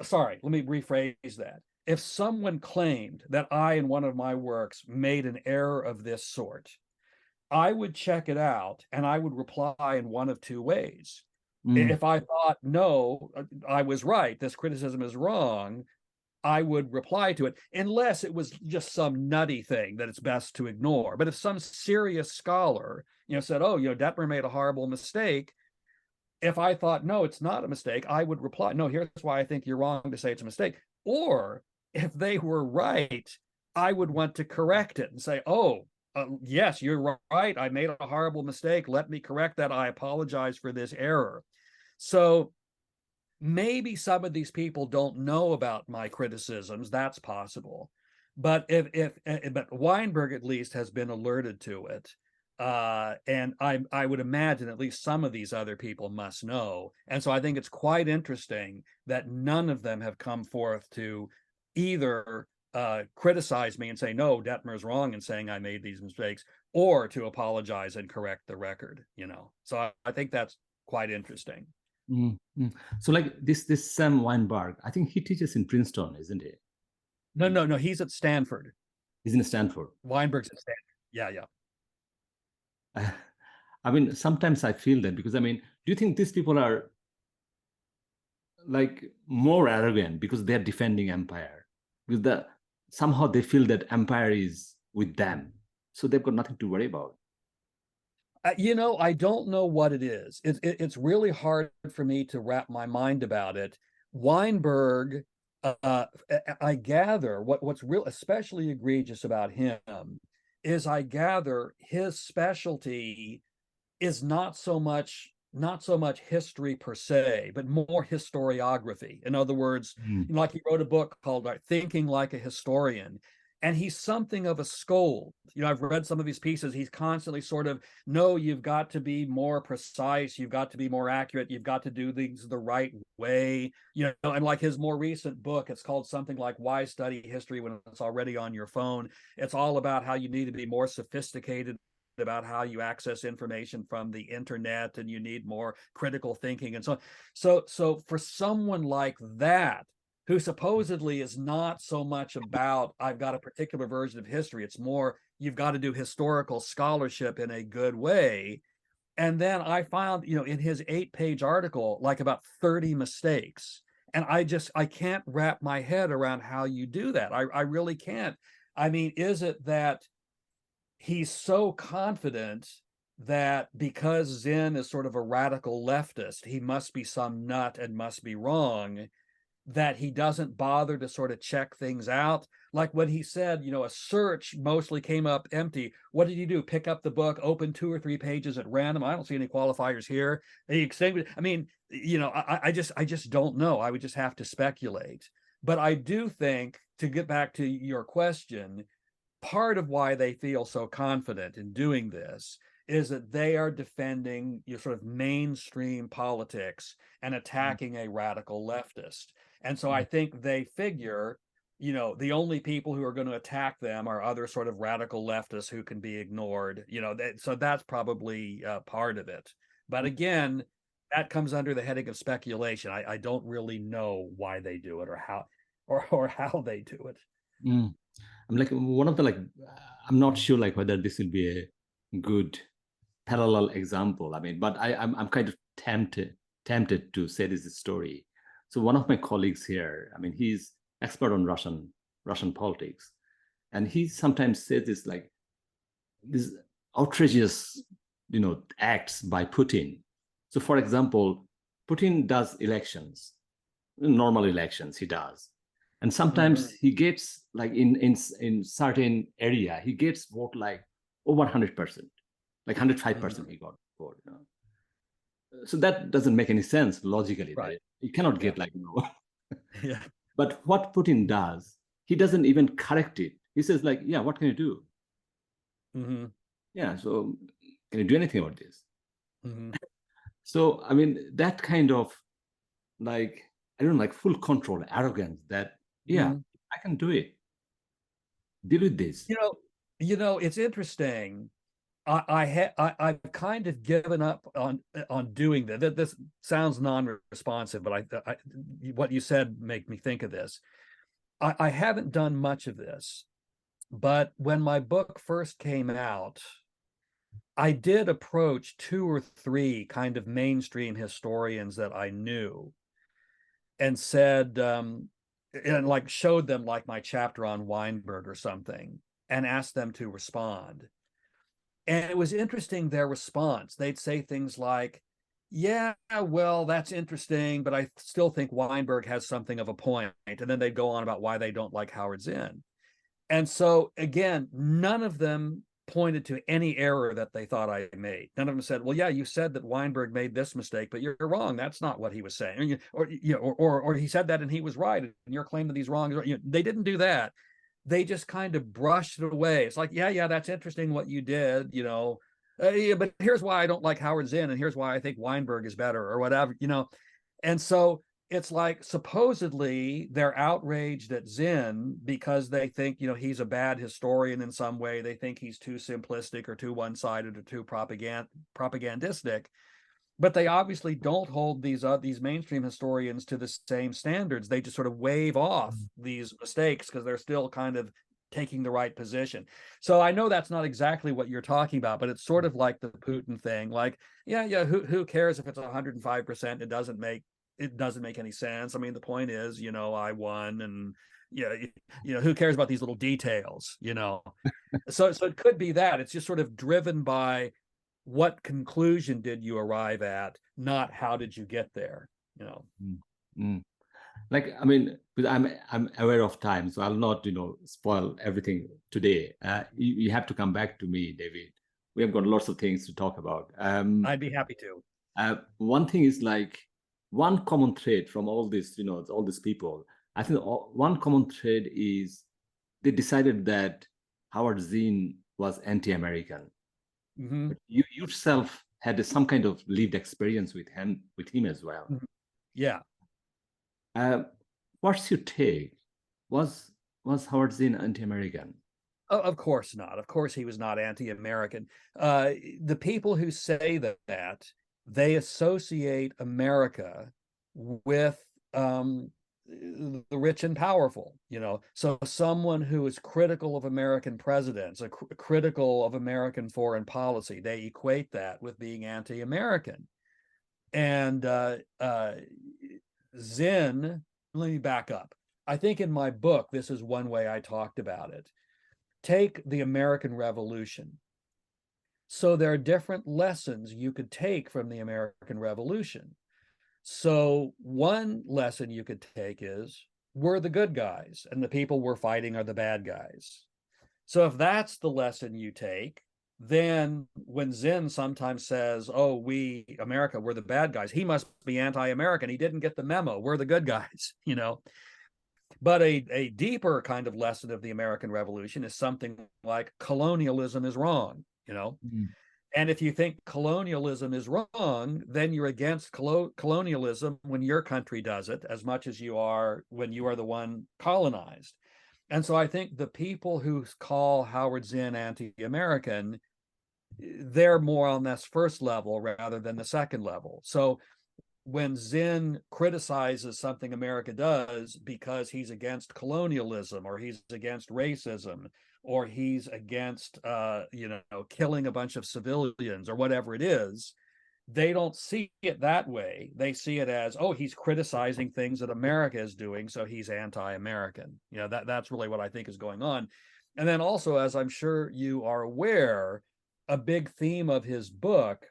sorry, let me rephrase that. If someone claimed that I, in one of my works, made an error of this sort, I would check it out and I would reply in one of two ways. If I thought, no, I was right, this criticism is wrong, I would reply to it, unless it was just some nutty thing that it's best to ignore. But if some serious scholar, you know, said, oh, you know, Detmer made a horrible mistake, if I thought, no, it's not a mistake, I would reply, no, here's why I think you're wrong to say it's a mistake. Or if they were right, I would want to correct it and say, oh, yes, you're right, I made a horrible mistake, let me correct that, I apologize for this error. So maybe some of these people don't know about my criticisms, that's possible. But but Weinberg at least has been alerted to it. And I would imagine at least some of these other people must know. And so I think it's quite interesting that none of them have come forth to either criticize me and say, no, Detmer's wrong in saying I made these mistakes, or to apologize and correct the record, you know. So I think that's quite interesting. So like this Sam Weinberg, I think he teaches in Princeton, isn't he? No, he's at Stanford. He's in Stanford. Weinberg's at Stanford. Yeah. I mean, sometimes I feel that because, I mean, do you think these people are like more arrogant because they're defending empire? Because somehow they feel that empire is with them, so they've got nothing to worry about. You know, I don't know what it is. It's really hard for me to wrap my mind about it. Weinberg, I gather what's real especially egregious about him is I gather his specialty is not so much history per se, but more historiography. In other words, like he wrote a book called Thinking Like a Historian. And he's something of a scold. You know, I've read some of his pieces. He's constantly sort of, no, you've got to be more precise. You've got to be more accurate. You've got to do things the right way. You know, and like his more recent book, it's called something like Why Study History When It's Already on Your Phone. It's all about how you need to be more sophisticated about how you access information from the internet, and you need more critical thinking and so on. So for someone like that, who supposedly is not so much about, I've got a particular version of history, it's more, you've got to do historical scholarship in a good way. And then I found, you know, in his 8-page article, like about 30 mistakes. And I can't wrap my head around how you do that. I really can't. I mean, is it that he's so confident that because Zinn is sort of a radical leftist, he must be some nut and must be wrong, that he doesn't bother to sort of check things out. Like when he said, a search mostly came up empty. What did he do? Pick up the book, open 2 or 3 pages at random. I don't see any qualifiers here. He extinguished. I mean, I just don't know. I would just have to speculate. But I do think, to get back to your question, part of why they feel so confident in doing this is that they are defending your sort of mainstream politics and attacking a radical leftist. And so I think they figure, the only people who are going to attack them are other sort of radical leftists who can be ignored. So that's probably part of it. But again, that comes under the heading of speculation. I don't really know why they do it or how they do it. Mm. I'm like one of the I'm not sure whether this will be a good parallel example. I mean, but I'm kind of tempted to say this story. So one of my colleagues here, I mean, he's expert on Russian politics, and he sometimes says this these outrageous, acts by Putin. So, for example, Putin does elections, normal elections, he does, and sometimes he gets in certain area, he gets vote over 100%, 105% he got vote. So that doesn't make any sense logically. Right. You cannot get Yeah. But what Putin does, he doesn't even correct it. He says yeah, what can you do? Mm-hmm. Yeah, so can you do anything about this? Mm-hmm. So I mean, that kind of I don't know, full control, arrogance that yeah, I can do it. Deal with this. It's interesting. I've kind of given up on doing that. This sounds non-responsive, but what you said make me think of this. I haven't done much of this, but when my book first came out, I did approach 2 or 3 kind of mainstream historians that I knew and said, and showed them my chapter on Weinberg or something and asked them to respond. And it was interesting, their response. They'd say things like, yeah, well, that's interesting, but I still think Weinberg has something of a point. And then they'd go on about why they don't like Howard Zinn. And so, again, none of them pointed to any error that they thought I made. None of them said, well, yeah, you said that Weinberg made this mistake, but you're wrong. That's not what he was saying. Or he said that and he was right, and your claim that he's wrong. They didn't do that. They just kind of brushed it away. It's like, yeah, that's interesting what you did, yeah, but here's why I don't like Howard Zinn, and here's why I think Weinberg is better, or whatever, And so it's like, supposedly they're outraged at Zinn because they think, he's a bad historian in some way. They think he's too simplistic or too one-sided or too propagandistic. But they obviously don't hold these mainstream historians to the same standards. They just sort of wave off these mistakes because they're still kind of taking the right position. So I know that's not exactly what you're talking about, but it's sort of like the Putin thing. Yeah, who cares if it's 105%? It doesn't make any sense. I mean, the point is, I won, and who cares about these little details? So it could be that it's just sort of driven by, what conclusion did you arrive at, not how did you get there. I mean, because I'm aware of time, so I'll not spoil everything today. You have to come back to me, David. We have got lots of things to talk about. I'd be happy to. One thing is one common thread from all this, all these people. I think one common thread is they decided that Howard Zinn was anti-American. Mm-hmm. But you yourself had some kind of lived experience with him as well. Mm-hmm. Yeah. What's your take? Was Howard Zinn anti-American? Of course not. Of course he was not anti-American. The people who say that they associate America with the rich and powerful, so someone who is critical of American presidents, critical of American foreign policy, they equate that with being anti-American. And Zinn, let me back up. I think in my book, this is one way I talked about it. Take the American Revolution. So there are different lessons you could take from the American Revolution. So one lesson you could take is we're the good guys and the people we're fighting are the bad guys. So if that's the lesson you take, then when Zinn sometimes says, oh, we, America, we're the bad guys, he must be anti-American. He didn't get the memo. We're the good guys, you know. But a deeper kind of lesson of the American Revolution is something like colonialism is wrong, you know. Mm. And if you think colonialism is wrong, then you're against colonialism when your country does it as much as you are when you are the one colonized. And so I think the people who call Howard Zinn anti-American, they're more on this first level rather than the second level. So when Zinn criticizes something America does because he's against colonialism or he's against racism or he's against killing a bunch of civilians or whatever it is, they don't see it that way. They see it as, oh, he's criticizing things that America is doing, so he's anti-American. You know, that's really what I think is going on. And then also, as I'm sure you are aware, a big theme of his book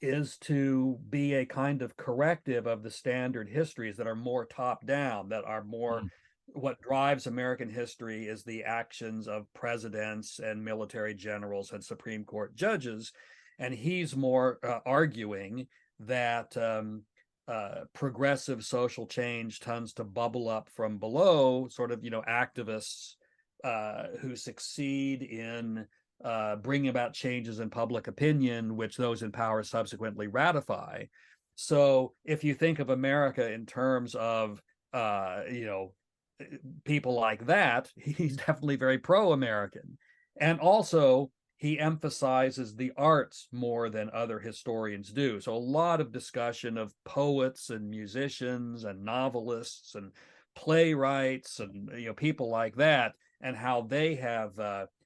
is to be a kind of corrective of the standard histories that are more top down, that are more what drives American history is the actions of presidents and military generals and Supreme Court judges. And he's more arguing that progressive social change tends to bubble up from below, sort of, activists who succeed in bringing about changes in public opinion, which those in power subsequently ratify. So if you think of America in terms of, people like that, he's definitely very pro-American. And also, he emphasizes the arts more than other historians do. So a lot of discussion of poets and musicians and novelists and playwrights and people like that, and how they have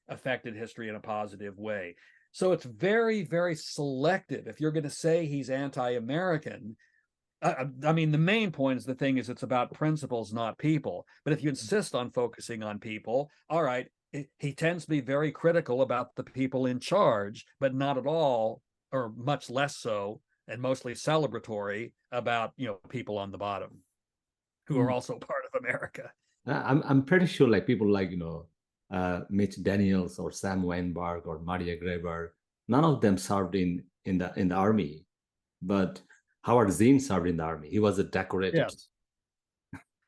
affected history in a positive way. So it's very, very selective. If you're going to say he's anti-American, I mean, the main point is it's about principles, not people. But if you insist on focusing on people, all right, he tends to be very critical about the people in charge, but not at all, or much less so, and mostly celebratory about, people on the bottom who are also part of America. I'm pretty sure like people like, Mitch Daniels or Sam Weinberg or Maria Graeber, none of them served in the army, but Howard Zinn served in the army. He was a decorated. Yes.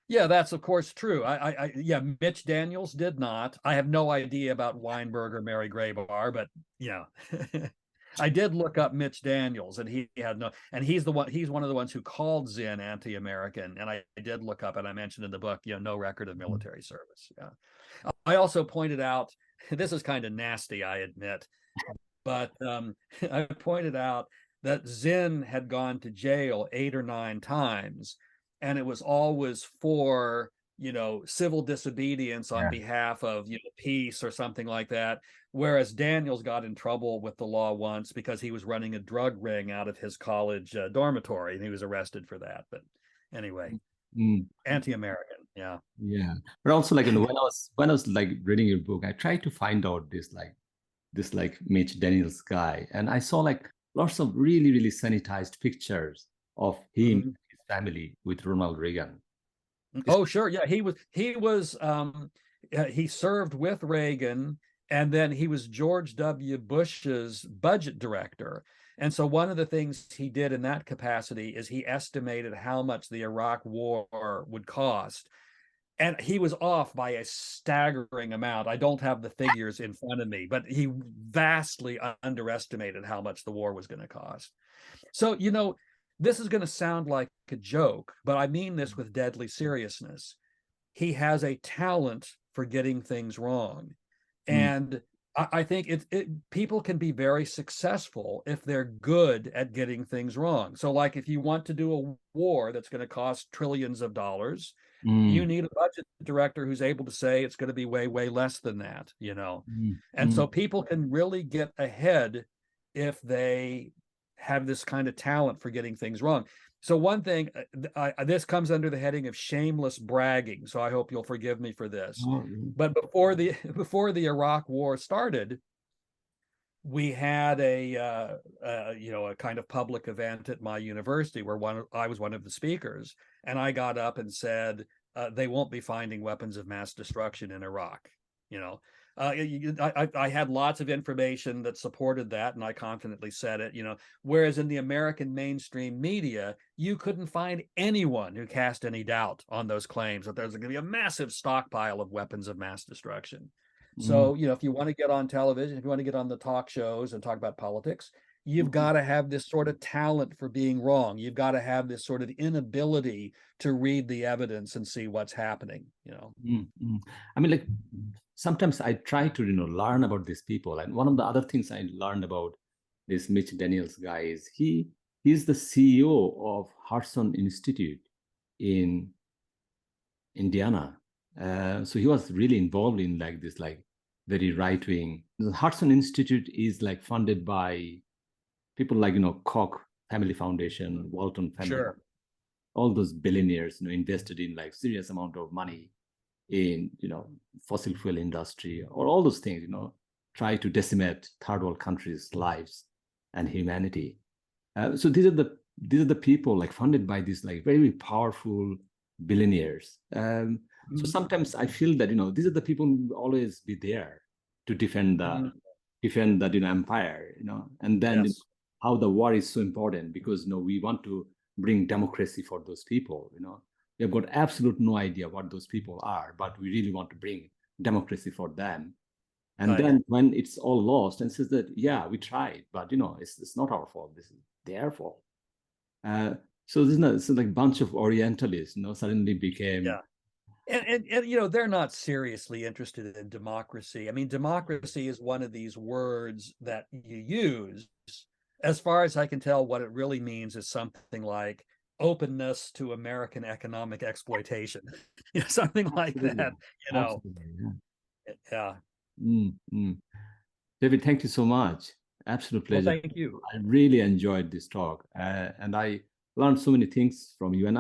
Yeah, that's of course true. Yeah, Mitch Daniels did not. I have no idea about Weinberg or Mary Graeber, but I did look up Mitch Daniels, and he had no, and he's one of the ones who called Zinn anti-American. And I did look up, and I mentioned in the book, no record of military service. Yeah. I also pointed out, this is kind of nasty, I admit, but I pointed out that Zinn had gone to jail 8 or 9 times, and it was always for, civil disobedience on behalf of, peace or something like that. Whereas Daniels got in trouble with the law once because he was running a drug ring out of his college dormitory, and he was arrested for that. But anyway, anti-American, yeah. Yeah, but also like when I was like reading your book, I tried to find out this Mitch Daniels guy, and I saw like lots of really really sanitized pictures of him and his family with Ronald Reagan. Oh, sure. Yeah, he served with Reagan, and then he was George W. Bush's budget director. And so one of the things he did in that capacity is he estimated how much the Iraq war would cost. And he was off by a staggering amount. I don't have the figures in front of me, but he vastly underestimated how much the war was going to cost. So, this is going to sound like a joke, but I mean this with deadly seriousness. He has a talent for getting things wrong. And I think people can be very successful if they're good at getting things wrong. So like if you want to do a war that's going to cost trillions of dollars, you need a budget director who's able to say it's going to be way, way less than that, And so people can really get ahead if they have this kind of talent for getting things wrong. So one thing, this comes under the heading of shameless bragging, so I hope you'll forgive me for this. But before the Iraq war started, we had a kind of public event at my university where I was one of the speakers, and I got up and said, they won't be finding weapons of mass destruction in Iraq. You know, I had lots of information that supported that, and I confidently said it. Whereas in the American mainstream media, you couldn't find anyone who cast any doubt on those claims that there's going to be a massive stockpile of weapons of mass destruction. So, if you want to get on television, if you want to get on the talk shows and talk about politics, you've got to have this sort of talent for being wrong. You've got to have this sort of inability to read the evidence and see what's happening. I mean, like sometimes I try to, learn about these people. And one of the other things I learned about this Mitch Daniels guy is he's the CEO of Hudson Institute in Indiana. So he was really involved in this very right wing. The Hudson Institute is funded by people like Koch Family Foundation, Walton Family, Sure. all those billionaires invested in serious amount of money in fossil fuel industry or all those things. Try to decimate third world countries' lives and humanity. So these are the people funded by these very powerful billionaires. So sometimes I feel that these are the people who will always be there to defend the empire, and then Yes. how the war is so important because we want to bring democracy for those people. We have got absolute no idea what those people are, but we really want to bring democracy for them. And then when it's all lost and says that, yeah, we tried, but it's not our fault. This is their fault. So this is it's like a bunch of Orientalists, suddenly became. Yeah. And they're not seriously interested in democracy. I mean, democracy is one of these words that you use. As far as I can tell, what it really means is something like openness to American economic exploitation, something like that. Yeah. David, thank you so much. Absolute pleasure. Well, thank you. I really enjoyed this talk, and I learned so many things from you. And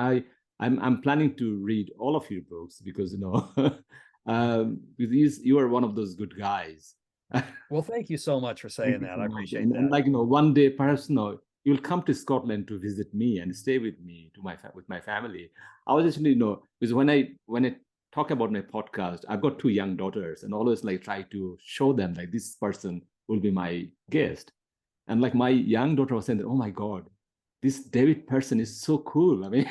I'm planning to read all of your books because because you are one of those good guys. Well, thank you so much for saying that. I appreciate that. And one day, perhaps you'll come to Scotland to visit me and stay with me with my family. I was actually because when I talk about my podcast, I've got two young daughters, and always try to show them this person will be my guest, and my young daughter was saying that, oh my God, this David person is so cool. I mean.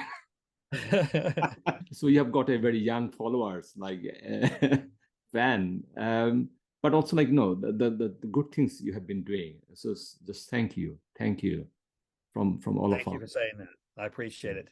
So you have got a very young followers fan, but also the good things you have been doing. So just thank you from all of us. Thank you for saying that. I appreciate it.